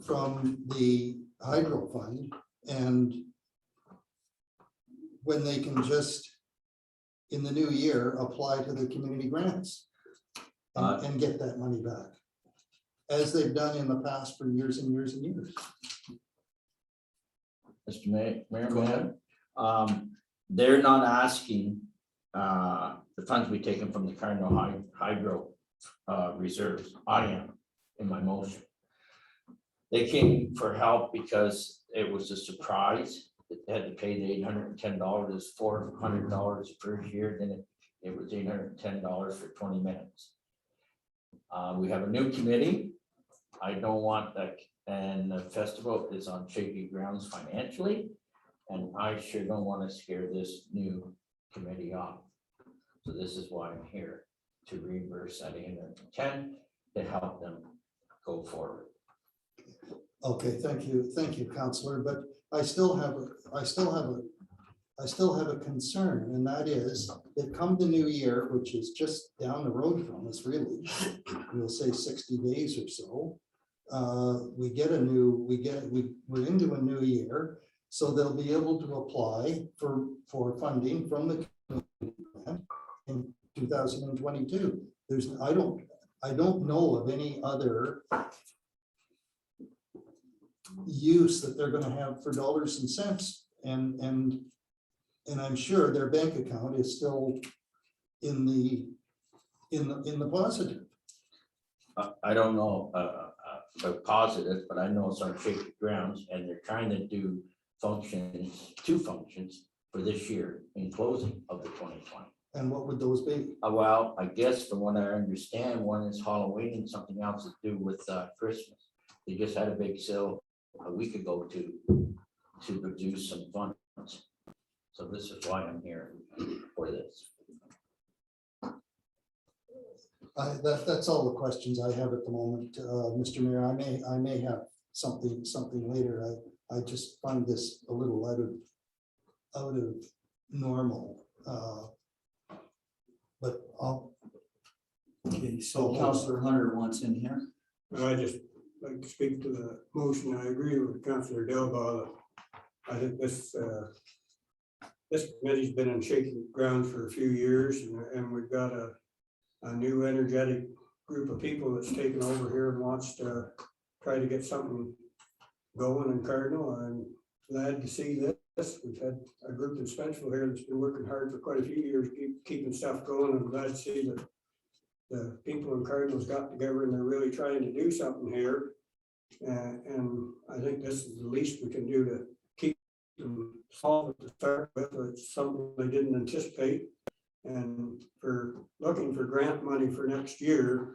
Speaker 5: from the hydro fund, and when they can just, in the new year, apply to the community grants and get that money back, as they've done in the past for years and years and years.
Speaker 2: Mr. Mayor,
Speaker 1: Go ahead.
Speaker 2: they're not asking the funds we taken from the Cardinal Hydro reserves. I am in my motion. They came for help because it was a surprise. They had to pay the $810, $400 per year, then it was $810 for 20 minutes. We have a new committee. I don't want that, and the festival is on shaky grounds financially, and I sure don't want to scare this new committee off. So this is why I'm here, to reimburse that $810 to help them go forward.
Speaker 5: Okay, thank you, Counselor, but I still have a concern, and that is that come the new year, which is just down the road from us, really, we'll say 60 days or so. We're into a new year, so they'll be able to apply for funding from the community grant in 2022. I don't know of any other use that they're going to have for dollars and cents, and I'm sure their bank account is still in the positive.
Speaker 2: I don't know about positive, but I know it's on shaky grounds, and they're trying to do two functions for this year in closing of the 2020.
Speaker 5: And what would those be?
Speaker 2: Well, I guess from what I understand, one is Halloween and something else to do with Christmas. They just had a big sale a week ago to produce some funds. So this is why I'm here for this.
Speaker 5: That's all the questions I have at the moment, Mr. Mayor. I may have something later. I just find this a little out of normal. But I'll.
Speaker 1: Okay, so Councillor Hunter wants in here.
Speaker 4: I just like to speak to the motion. I agree with Councillor Delbaugh. I think this committee's been in shaky ground for a few years, and we've got a new energetic group of people that's taken over here and wants to try to get something going in Cardinal. I'm glad to see this. We've had a group in Spencerville here that's been working hard for quite a few years, keeping stuff going. I'm glad to see that the people in Cardinal's got together and they're really trying to do something here. And I think this is the least we can do to keep them solid to start with. It's something they didn't anticipate. And for looking for grant money for next year,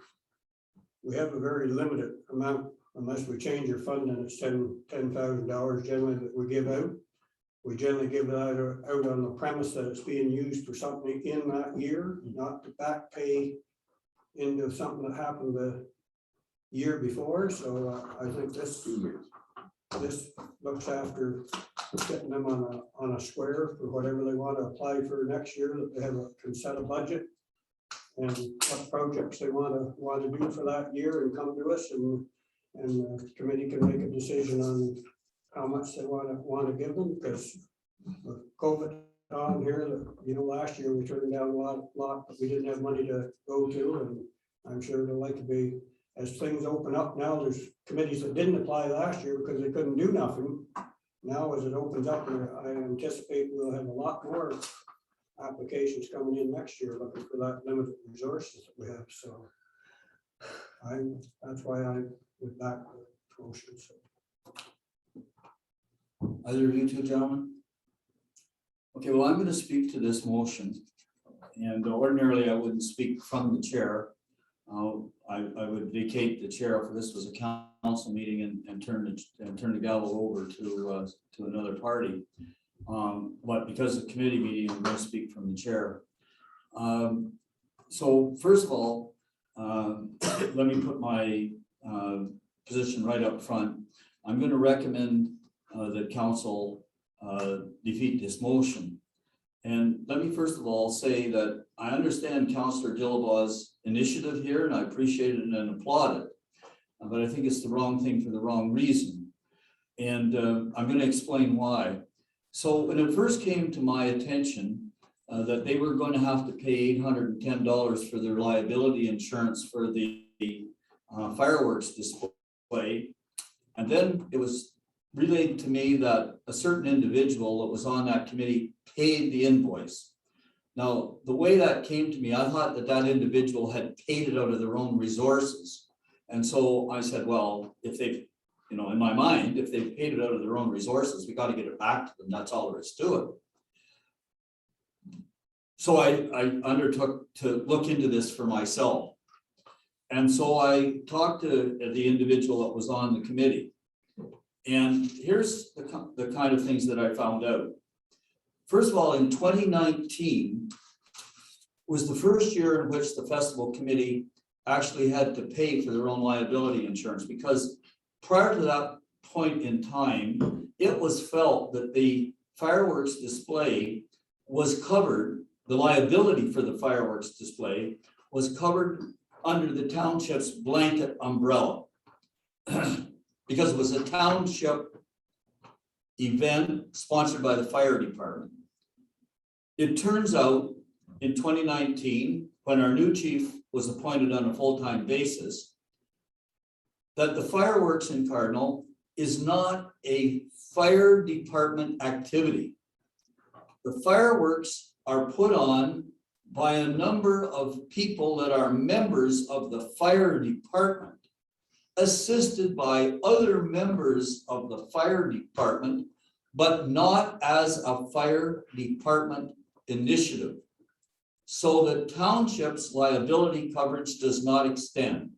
Speaker 4: we have a very limited amount, unless we change our funding. It's $10,000 generally that we give out. We generally give it out on the premise that it's being used for something in that year, not to back pay into something that happened the year before. So I think this looks after getting them on a square for whatever they want to apply for next year, that they can set a budget and what projects they want to do for that year and come to us, and the committee can make a decision on how much they want to give them, because with COVID on here, last year we turned down a lot, but we didn't have money to go to, and I'm sure they'll like to be, as things open up now. There's committees that didn't apply last year because they couldn't do nothing. Now, as it opens up, I anticipate we'll have a lot more applications coming in next year looking for that limited resources that we have. So that's why I would back the motion. So.
Speaker 1: Either of you two gentlemen? Okay, well, I'm going to speak to this motion, and ordinarily I wouldn't speak from the chair. I would vacate the chair if this was a council meeting and turn the gavel over to another party. But because it's a committee meeting, I'm going to speak from the chair. So first of all, let me put my position right up front. I'm going to recommend that council defeat this motion. And let me first of all say that I understand Councillor Dillabaw's initiative here, and I appreciate it and applaud it. But I think it's the wrong thing for the wrong reason. And I'm going to explain why. So when it first came to my attention that they were going to have to pay $810 for their liability insurance for the fireworks display, and then it was relayed to me that a certain individual that was on that committee paid the invoice. Now, the way that came to me, I thought that that individual had paid it out of their own resources. And so I said, well, if they've, in my mind, if they've paid it out of their own resources, we got to get it back to them. That's all there is to it. So I undertook to look into this for myself. And so I talked to the individual that was on the committee. And here's the kind of things that I found out. First of all, in 2019 was the first year in which the festival committee actually had to pay for their own liability insurance, because prior to that point in time, it was felt that the fireworks display was covered, the liability for the fireworks display was covered under the township's blanket umbrella because it was a township event sponsored by the fire department. It turns out in 2019, when our new chief was appointed on a full-time basis, that the fireworks in Cardinal is not a fire department activity. The fireworks are put on by a number of people that are members of the fire department, assisted by other members of the fire department, but not as a fire department initiative. So the township's liability coverage does not extend.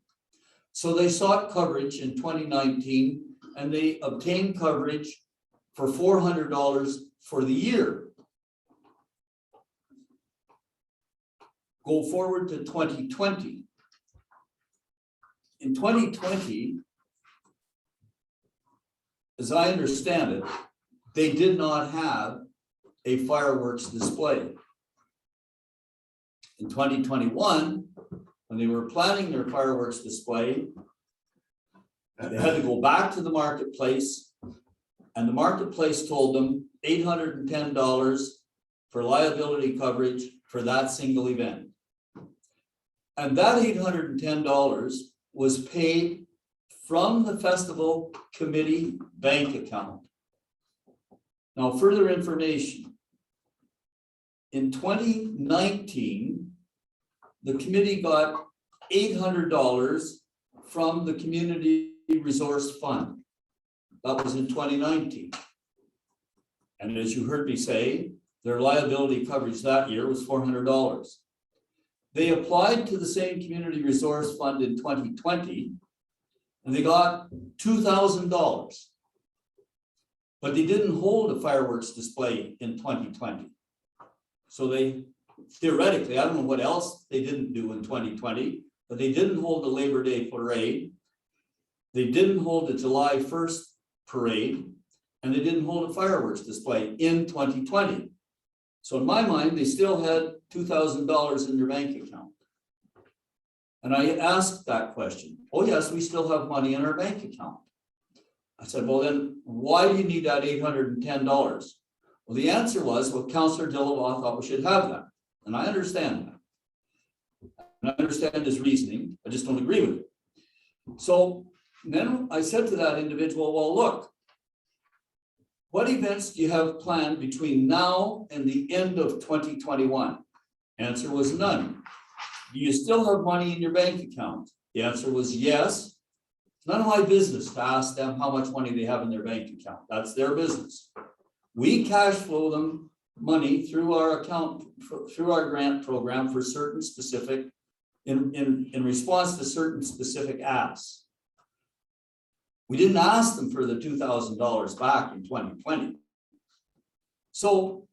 Speaker 1: So they sought coverage in 2019 and they obtained coverage for $400 for the year. Go forward to 2020. In 2020, as I understand it, they did not have a fireworks display. In 2021, when they were planning their fireworks display, they had to go back to the marketplace, and the marketplace told them $810 for liability coverage for that single event. And that $810 was paid from the festival committee bank account. Now, further information. In 2019, the committee got $800 from the Community Resource Fund. That was in 2019. And as you heard me say, their liability coverage that year was $400. They applied to the same Community Resource Fund in 2020, and they got $2,000. But they didn't hold a fireworks display in 2020. So they theoretically, I don't know what else they didn't do in 2020, but they didn't hold the Labor Day parade. They didn't hold the July 1st parade, and they didn't hold a fireworks display in 2020. So in my mind, they still had $2,000 in their bank account. And I asked that question. Oh yes, we still have money in our bank account. I said, well then, why do you need that $810? Well, the answer was, well, Councillor Dillabaugh thought we should have that. And I understand that. And I understand his reasoning. I just don't agree with it. So then I said to that individual, well, look, what events do you have planned between now and the end of 2021? Answer was none. Do you still have money in your bank account? The answer was yes. It's none of my business to ask them how much money they have in their bank account. That's their business. We cash flow them money through our account, through our grant program for certain specific, in response to certain specific asks. We didn't ask them for the $2,000 back in 2020. So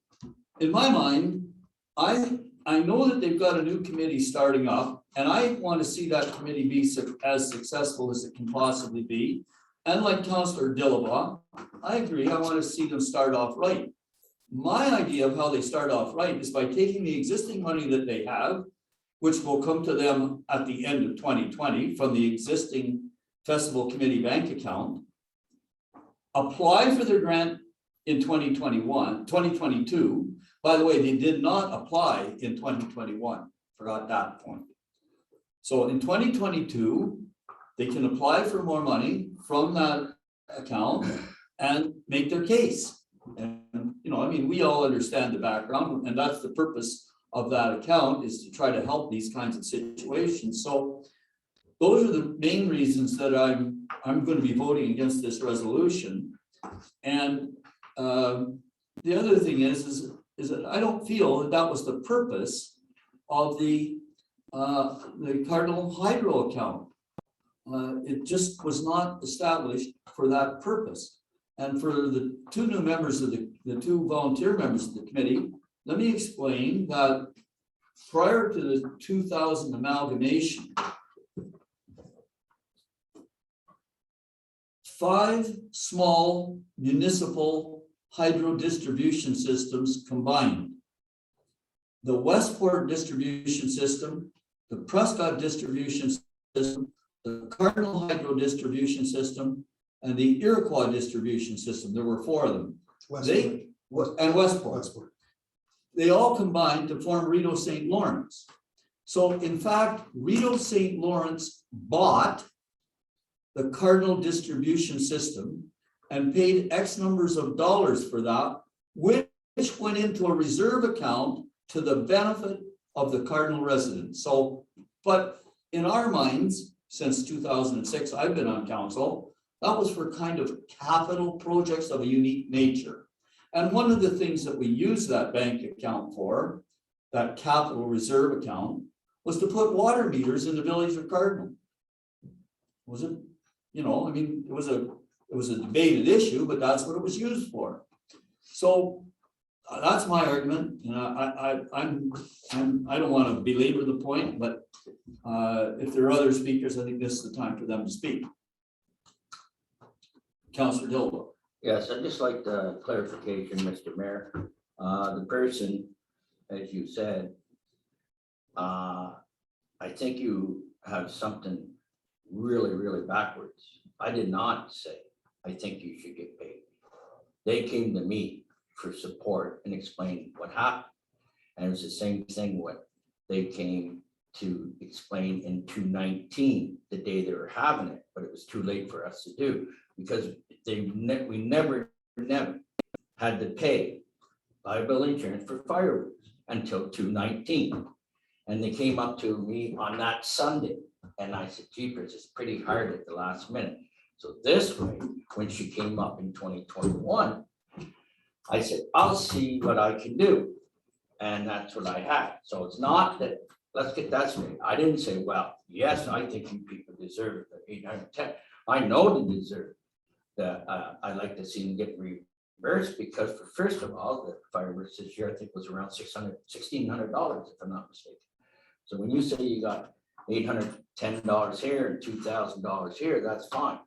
Speaker 1: in my mind, I know that they've got a new committee starting up, and I want to see that committee be as successful as it can possibly be. And like Councillor Dillabaugh, I agree, I want to see them start off right. my idea of how they start off right is by taking the existing money that they have, which will come to them at the end of 2020 from the existing festival committee bank account, apply for their grant in 2022. By the way, they did not apply in 2021, forgot that point. So in 2022, they can apply for more money from that account and make their case. And, you know, I mean, we all understand the background, and that's the purpose of that account, is to try to help these kinds of situations. So those are the main reasons that I'm going to be voting against this resolution. And the other thing is that I don't feel that that was the purpose of the Cardinal Hydro account. It just was not established for that purpose. And for the two new members of the two volunteer members of the committee, let me explain that prior to the 2000 amalgamation, 5 small municipal hydro distribution systems combined. The Westport distribution system, the Prescott distribution system, the Cardinal Hydro distribution system, and the Iroquois distribution system. There were 4 of them. And Westport. They all combined to form Rideau St. Lawrence. So in fact, Rideau St. Lawrence bought the Cardinal distribution system and paid X numbers of dollars for that, which went into a reserve account to the benefit of the Cardinal residents. So, but in our minds, since 2006, I've been on council, that was for kind of capital projects of a unique nature. And one of the things that we used that bank account for, that capital reserve account, was to put water meters in the village of Cardinal. Was it? You know, I mean, it was a debated issue, but that's what it was used for. So that's my argument. You know, I don't want to belabor the point, but if there are other speakers, I think this is the time for them to speak. Councillor Dilbo.
Speaker 2: Yes, I'd just like the clarification, Mr. Mayor. The person, as you said, I think you have something really, really backwards. I did not say, I think you should get paid. They came to me for support and explained what happened. And it was the same thing what they came to explain in 2019, the day they were having it, but it was too late for us to do because we never had to pay liability insurance for fireworks until 2019. And they came up to me on that Sunday and I said, jeepers, it's pretty hard at the last minute. So this way, when she came up in 2021, I said, I'll see what I can do. And that's what I had. So it's not that, let's get that straight. I didn't say, well, yes, I think you people deserve the 810. I know they deserve that. I'd like to see them get reimbursed because for first of all, the fireworks this year, I think was around $1,600, if I'm not mistaken. So when you say you got $810 here and $2,000 here, that's fine.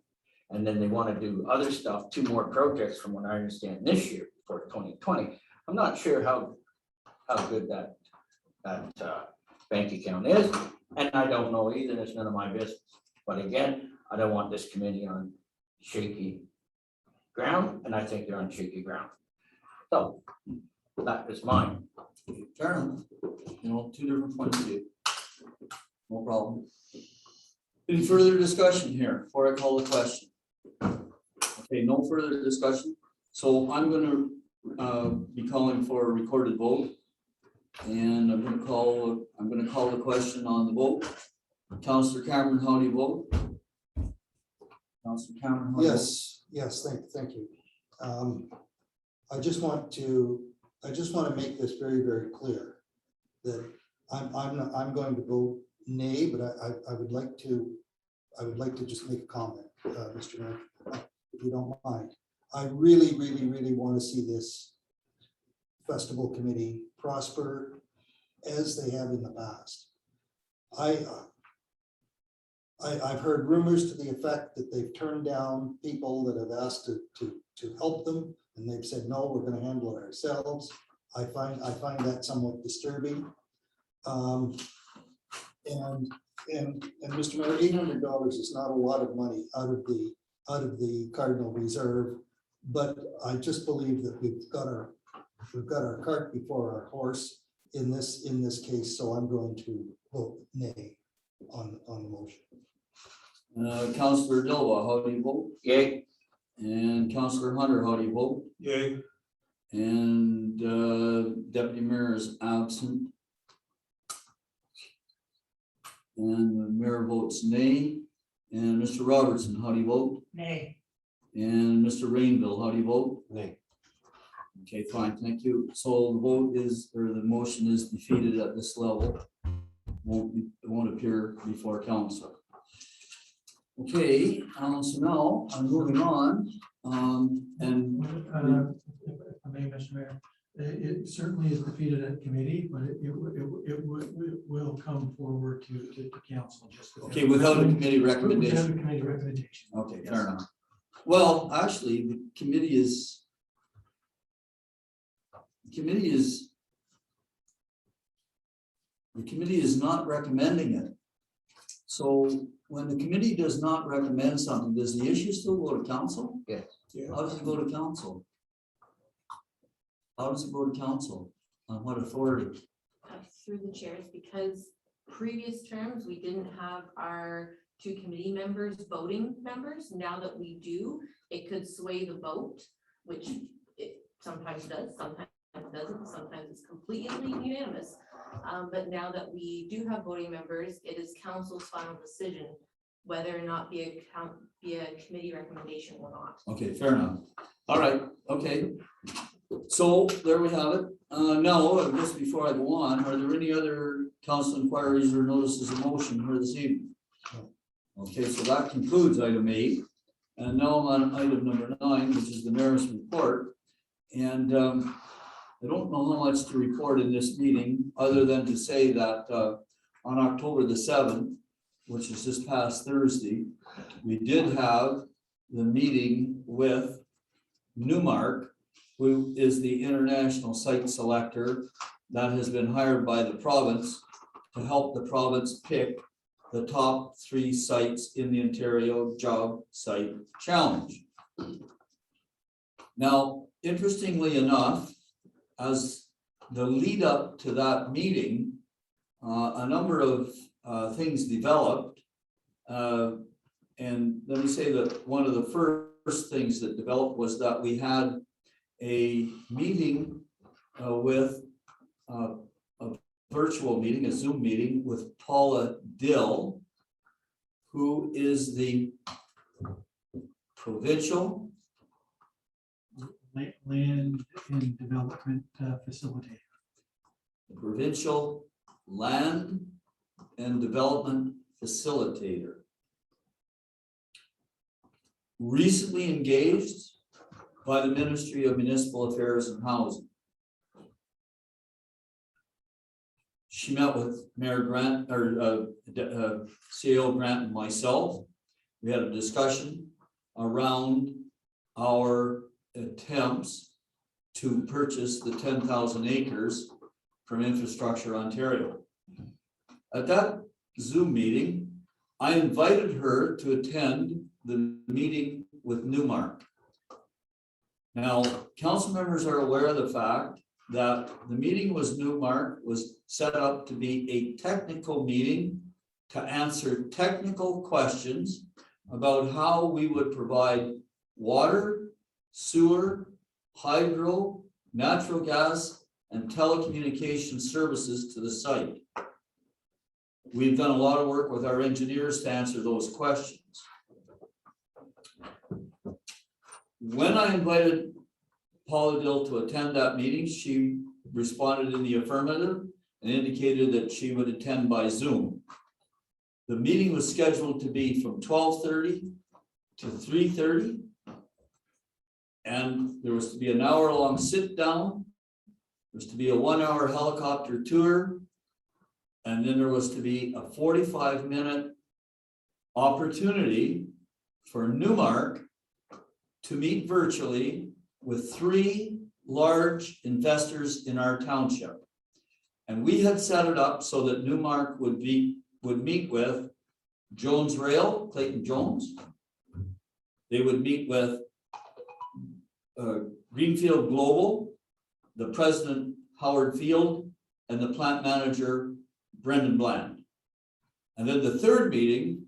Speaker 2: And then they want to do other stuff, 2 more projects from what I understand this year for 2020. I'm not sure how good that bank account is. And I don't know either, it's none of my business. But again, I don't want this committee on shaky ground, and I think they're on shaky ground. So that is mine.
Speaker 1: Fair enough. You know, 2 different points of view. No problem. Any further discussion here before I call the question? Okay, no further discussion. So I'm going to be calling for a recorded vote. And I'm going to call the question on the vote. Councillor Cameron, how do you vote? Councillor Cameron, how do you vote?
Speaker 5: Yes, thank you. I just want to make this very, very clear that I'm going to vote nay, but I would like to just make a comment, Mr. Mayor, if you don't mind. I really want to see this festival committee prosper as they have in the past. I've heard rumors to the effect that they've turned down people that have asked to help them, and they've said, no, we're gonna handle it ourselves. I find that somewhat disturbing. And Mr. Mayor, $800 is not a lot of money out of the Cardinal Reserve, but I just believe that we've got our cart before our horse in this case, so I'm going to vote nay on the motion.
Speaker 1: Councillor Dilba, how do you vote?
Speaker 2: Yay.
Speaker 1: And Councillor Hunter, how do you vote?
Speaker 4: Yay.
Speaker 1: And Deputy Mayor is absent. And the mayor votes nay. And Mr. Robertson, how do you vote?
Speaker 6: Nay.
Speaker 1: And Mr. Rainville, how do you vote?
Speaker 8: Nay.
Speaker 1: Okay, fine, thank you. So the vote is, or the motion is defeated at this level. It won't appear before council. Okay, so now I'm moving on, and
Speaker 3: If I may, Mr. Mayor, it certainly is defeated at committee, but it will come forward to council. Just
Speaker 1: okay, without a committee
Speaker 3: without
Speaker 1: recommendation.
Speaker 3: a committee recommendation.
Speaker 1: Okay, fair enough. Well, actually, the committee is not recommending it. So when the committee does not recommend something, does the issue still go to council?
Speaker 2: Yes.
Speaker 4: Yeah.
Speaker 1: How does it go to council? How does it go to council? On what authority?
Speaker 7: Through the chairs, because previous terms, we didn't have our two committee members voting members. Now that we do, it could sway the vote, which it sometimes does, sometimes doesn't, sometimes it's completely unanimous. But now that we do have voting members, it is council's final decision whether or not be a committee recommendation or not.
Speaker 1: Okay, fair enough. All right, okay. So there we have it. No, just before I go on, are there any other council inquiries or notices of motion here this evening? Okay, so that concludes item 8. And now I'm on item number 9, which is the mayor's report. And I don't know how much to report in this meeting, other than to say that on October the 7th, which is this past Thursday, we did have the meeting with Newmark, who is the international site selector that has been hired by the province to help the province pick the top 3 sites in the Ontario Job Site Challenge. Now, interestingly enough, as the lead up to that meeting, a number of things developed. And let me say that one of the first things that developed was that we had a meeting with a virtual meeting, a Zoom meeting with Paula Dill, who is the provincial
Speaker 3: Land and Development Facilitator.
Speaker 1: provincial land and development facilitator. Recently engaged by the Ministry of Municipal Affairs and Housing. She met with Mayor Grant or CEO Grant and myself. We had a discussion around our attempts to purchase the 10,000 acres from Infrastructure Ontario. At that Zoom meeting, I invited her to attend the meeting with Newmark. Now, council members are aware of the fact that the meeting with Newmark was set up to be a technical meeting to answer technical questions about how we would provide water, sewer, hydro, natural gas, and telecommunication services to the site. We've done a lot of work with our engineers to answer those questions. When I invited Paula Dill to attend that meeting, she responded in the affirmative and indicated that she would attend by Zoom. The meeting was scheduled to be from 12:30 to 3:30. And there was to be an hour-long sit down. There was to be a 1-hour helicopter tour. And then there was to be a 45-minute opportunity for Newmark to meet virtually with 3 large investors in our township. And we had set it up so that Newmark would meet with Jones Rail, Clayton Jones. They would meet with Greenfield Global, the president Howard Field, and the plant manager Brendan Bland. And then the third meeting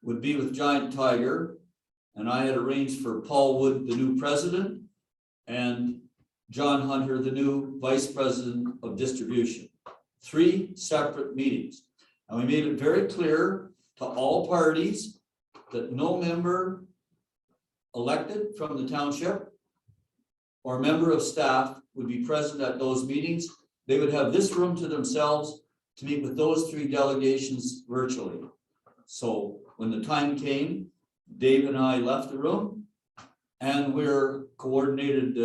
Speaker 1: would be with Giant Tiger, and I had arranged for Paul Wood, the new president, and John Hunter, the new vice president of distribution. 3 separate meetings. And we made it very clear to all parties that no member elected from the township or member of staff would be present at those meetings. They would have this room to themselves to meet with those 3 delegations virtually. So when the time came, Dave and I left the room and we're coordinated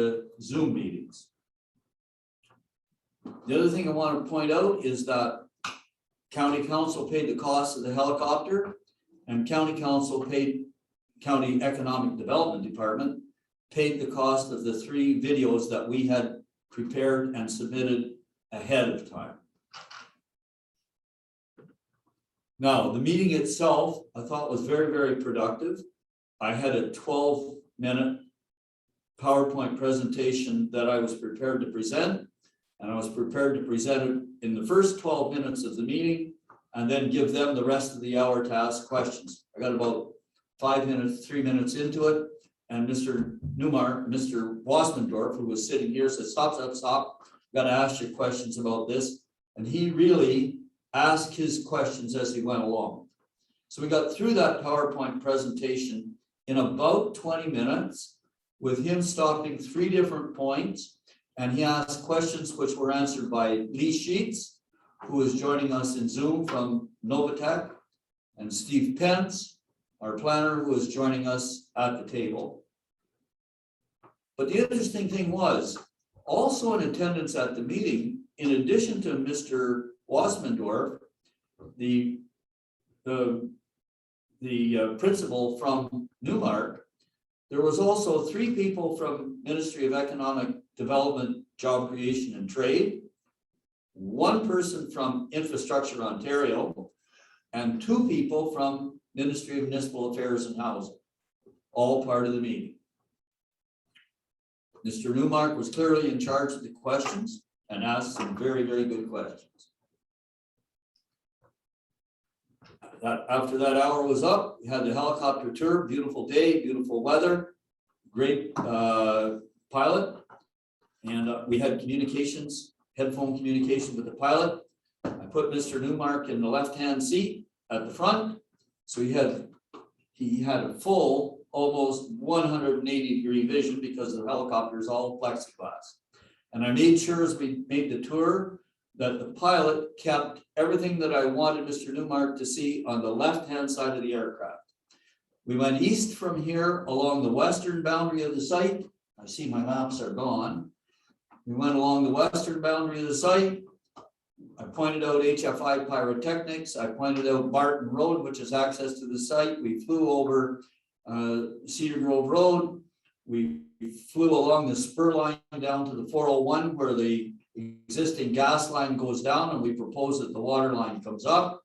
Speaker 1: Zoom meetings. The other thing I want to point out is that county council paid the cost of the helicopter, and county council paid, county economic development department paid the cost of the 3 videos that we had prepared and submitted ahead of time. Now, the meeting itself, I thought was very, very productive. I had a 12-minute PowerPoint presentation that I was prepared to present, and I was prepared to present it in the first 12 minutes of the meeting and then give them the rest of the hour to ask questions. I got about 5 minutes, 3 minutes into it, and Mr. Newmark, Mr. Wasmendorf, who was sitting here, said, stop, got to ask you questions about this. And he really asked his questions as he went along. So we got through that PowerPoint presentation in about 20 minutes with him stopping 3 different points. And he asked questions which were answered by Lee Sheets, who is joining us in Zoom from Novatech, and Steve Pence, our planner, who is joining us at the table. But the interesting thing was, also in attendance at the meeting, in addition to Mr. Wasmendorf, the principal from Newmark, there was also 3 people from Ministry of Economic Development, Job Creation and Trade, 1 person from Infrastructure Ontario, and 2 people from Ministry of Municipal Affairs and Housing, all part of the meeting. Mr. Newmark was clearly in charge of the questions and asked some very, very good questions. After that hour was up, we had the helicopter tour, beautiful day, beautiful weather, great pilot, and we had communications, headphone communication with the pilot. I put Mr. Newmark in the left-hand seat at the front, so he had a full, almost 180-degree vision because the helicopter is all plexiglass. And I made sure as we made the tour that the pilot kept everything that I wanted Mr. Newmark to see on the left-hand side of the aircraft. We went east from here along the western boundary of the site. I see my maps are gone. We went along the western boundary of the site. I pointed out HFI Pyrotechnics. I pointed out Barton Road, which is access to the site. We flew over Cedar Grove Road. We flew along the spur line down to the 401 where the existing gas line goes down, and we propose that the water line comes up.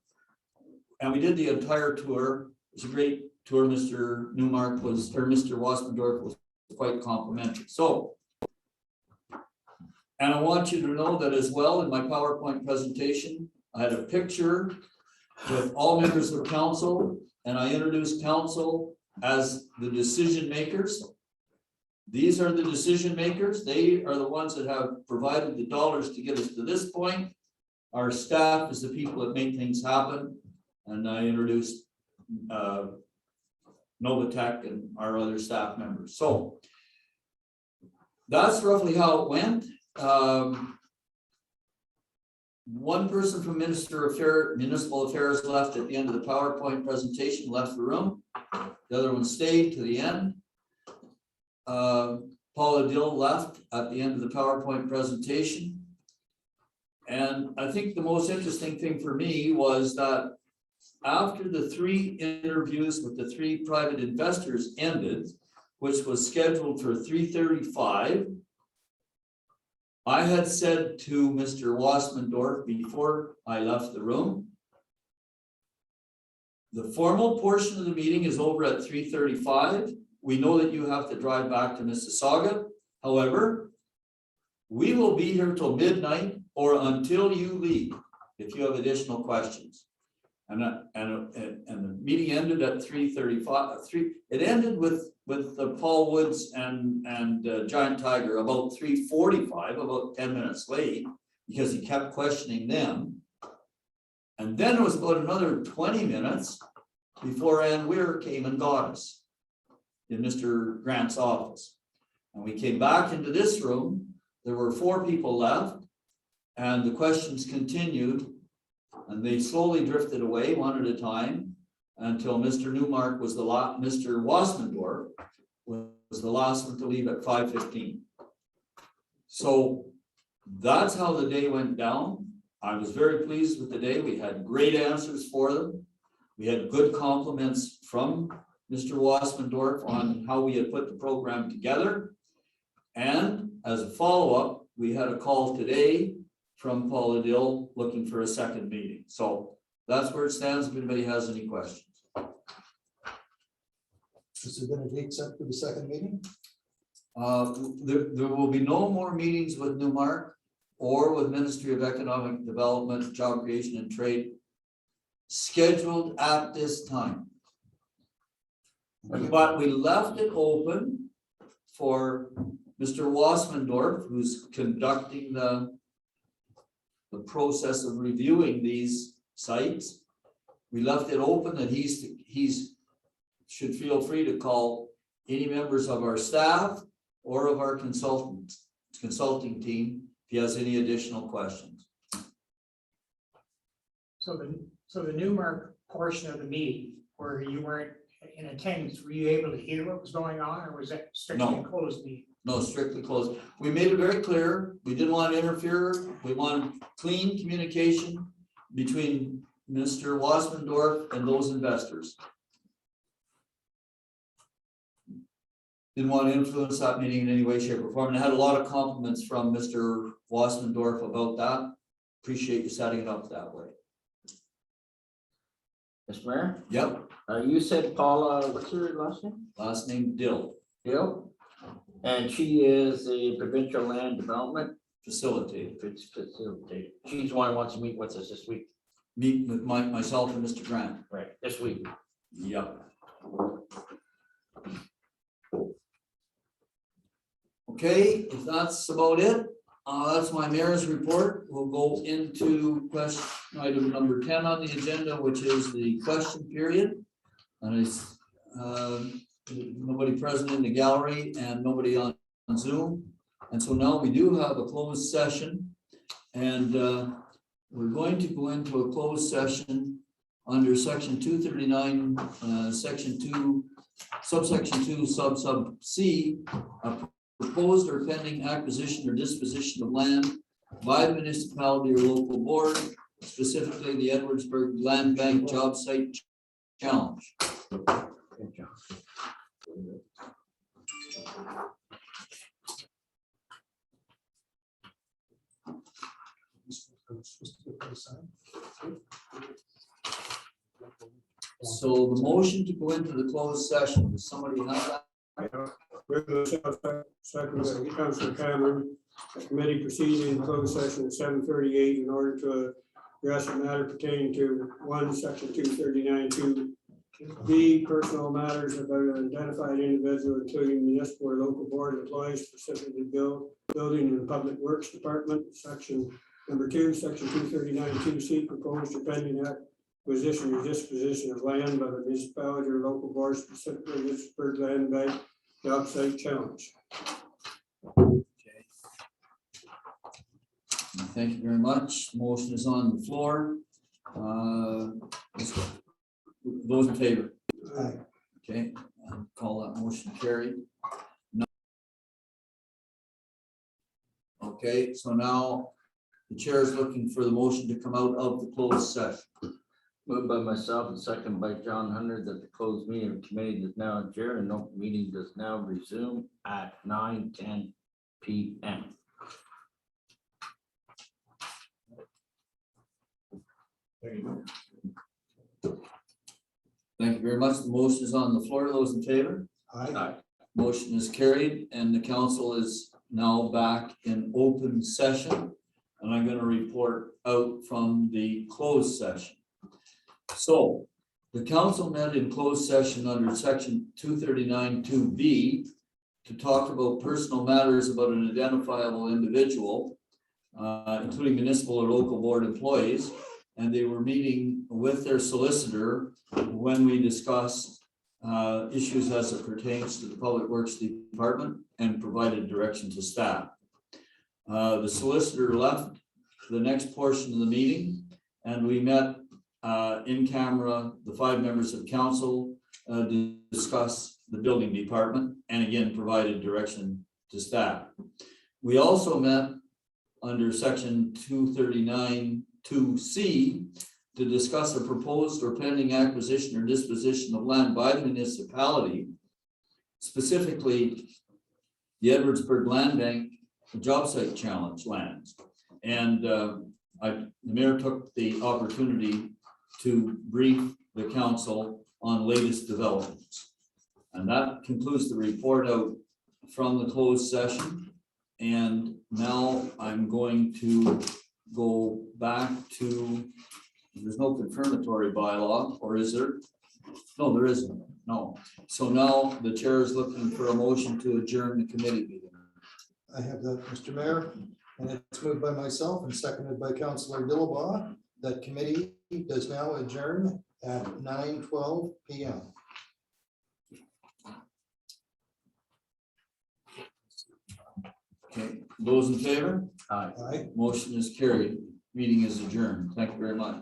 Speaker 1: And we did the entire tour. It was a great tour. Mr. Newmark was, or Mr. Wasmendorf was quite complimentary. So, and I want you to know that as well in my PowerPoint presentation, I had a picture with all members of council, and I introduced council as the decision makers. These are the decision makers. They are the ones that have provided the dollars to get us to this point. Our staff is the people that make things happen. And I introduced Novatech and our other staff members. So that's roughly how it went. One person from Municipal Affairs left at the end of the PowerPoint presentation, left the room. The other one stayed to the end. Paula Dill left at the end of the PowerPoint presentation. And I think the most interesting thing for me was that after the 3 interviews with the 3 private investors ended, which was scheduled for 3:35, I had said to Mr. Wassmandorf before I left the room, the formal portion of the meeting is over at 3:35. We know that you have to drive back to Mississauga. However, we will be here till midnight or until you leave, if you have additional questions. And the meeting ended at 3:35. It ended with Paul Woods and Giant Tiger about 3:45, about 10 minutes late, because he kept questioning them. And then it was about another 20 minutes before Ann Weir came and got us in Mr. Grant's office. And we came back into this room. There were 4 people left, and the questions continued. And they slowly drifted away one at a time until Mr. Newmark was the last, Mr. Wassmandorf was the last one to leave at 5:15. So that's how the day went down. I was very pleased with the day. We had great answers for them. We had good compliments from Mr. Wassmandorf on how we had put the program together. And as a follow-up, we had a call today from Paula Dill looking for a second meeting. So that's where it stands. If anybody has any questions.
Speaker 5: Is there going to be date set for the second meeting?
Speaker 1: There will be no more meetings with Newmark or with Ministry of Economic Development, Job Creation and Trade scheduled at this time. But we left it open for Mr. Wassmandorf, who's conducting the process of reviewing these sites. We left it open that he's should feel free to call any members of our staff or of our consulting team if he has any additional questions.
Speaker 6: So the Newmark portion of the meeting where you weren't in attendance, were you able to hear what was going on, or was that strictly
Speaker 1: No.
Speaker 6: a closed meeting?
Speaker 1: No, strictly closed. We made it very clear. We didn't want to interfere. We wanted clean communication between Mr. Wassmandorf and those investors. Didn't want to influence that meeting in any way, shape, or form. And I had a lot of compliments from Mr. Wassmandorf about that. Appreciate you setting it up that way.
Speaker 2: Mr. Mayor,
Speaker 1: Yep,
Speaker 2: you said Paula, what's her last name?
Speaker 1: last name Dill,
Speaker 2: Bill? And she is the provincial land development
Speaker 1: facilitated.
Speaker 2: facilitator. She's the one who wants to meet with us this week.
Speaker 1: Meet with myself and Mr. Grant.
Speaker 2: Right, this week.
Speaker 1: Yep. Okay, if that's about it, that's my mayor's report. We'll go into question item number 10 on the agenda, which is the question period. And it's nobody present in the gallery and nobody on Zoom. And so now we do have a closed session, and we're going to go into a closed session under section 239, section 2, subsection 2, sub C, proposed or pending acquisition or disposition of land by the municipality or local board, specifically the Edwardsburg Land Bank Job Site Challenge.
Speaker 2: Good job.
Speaker 1: So the motion to go into the closed session, does somebody have that?
Speaker 4: Second by Councilor Cameron, the committee proceeded in closed session at 7:38 in order to address a matter pertaining to 1, section 239, 2B, personal matters about an identified individual, including municipal or local board employees, specifically building and public works department. Section number 2, section 239, 2C, proposed or pending acquisition or disposition of land by the municipality or local board, specifically Edwardsburg Land Bank Job Site Challenge.
Speaker 1: Thank you very much. Motion is on the floor. Those in favor?
Speaker 5: Aye.
Speaker 1: Okay, I'll call that motion carried. No. Okay, so now the chair is looking for the motion to come out of the closed session.
Speaker 2: Moved by myself and second by John Hunter that the closed meeting of committee is now adjourned and open meeting does now resume at 9:10 p.m.
Speaker 1: Thank you very much. The motion is on the floor. Those in favor?
Speaker 5: Aye.
Speaker 1: Motion is carried and the council is now back in open session. And I'm going to report out from the closed session. So the council met in closed session under section 239(2)B to talk about personal matters about an identifiable individual, including municipal or local board employees. And they were meeting with their solicitor when we discussed issues as it pertains to the Public Works Department and provided direction to staff. The solicitor left the next portion of the meeting and we met in camera, the 5 members of council to discuss the building department and again provided direction to staff. We also met under section 239(2)C to discuss a proposed or pending acquisition or disposition of land by the municipality, specifically the Edwardsburg Land Bank job site challenge lands. And the mayor took the opportunity to brief the council on latest developments. And that concludes the report out from the closed session. And now I'm going to go back to, there's no confirmatory bylaw, or is there? No, there isn't. No. So now the chair is looking for a motion to adjourn the committee meeting.
Speaker 5: I have that, Mr. Mayor, and it's moved by myself and seconded by Councillor Dillabaugh. That committee does now adjourn at 9:12 p.m.
Speaker 1: Okay, those in favor?
Speaker 2: Aye.
Speaker 5: Aye.
Speaker 1: Motion is carried. Meeting is adjourned. Thank you very much.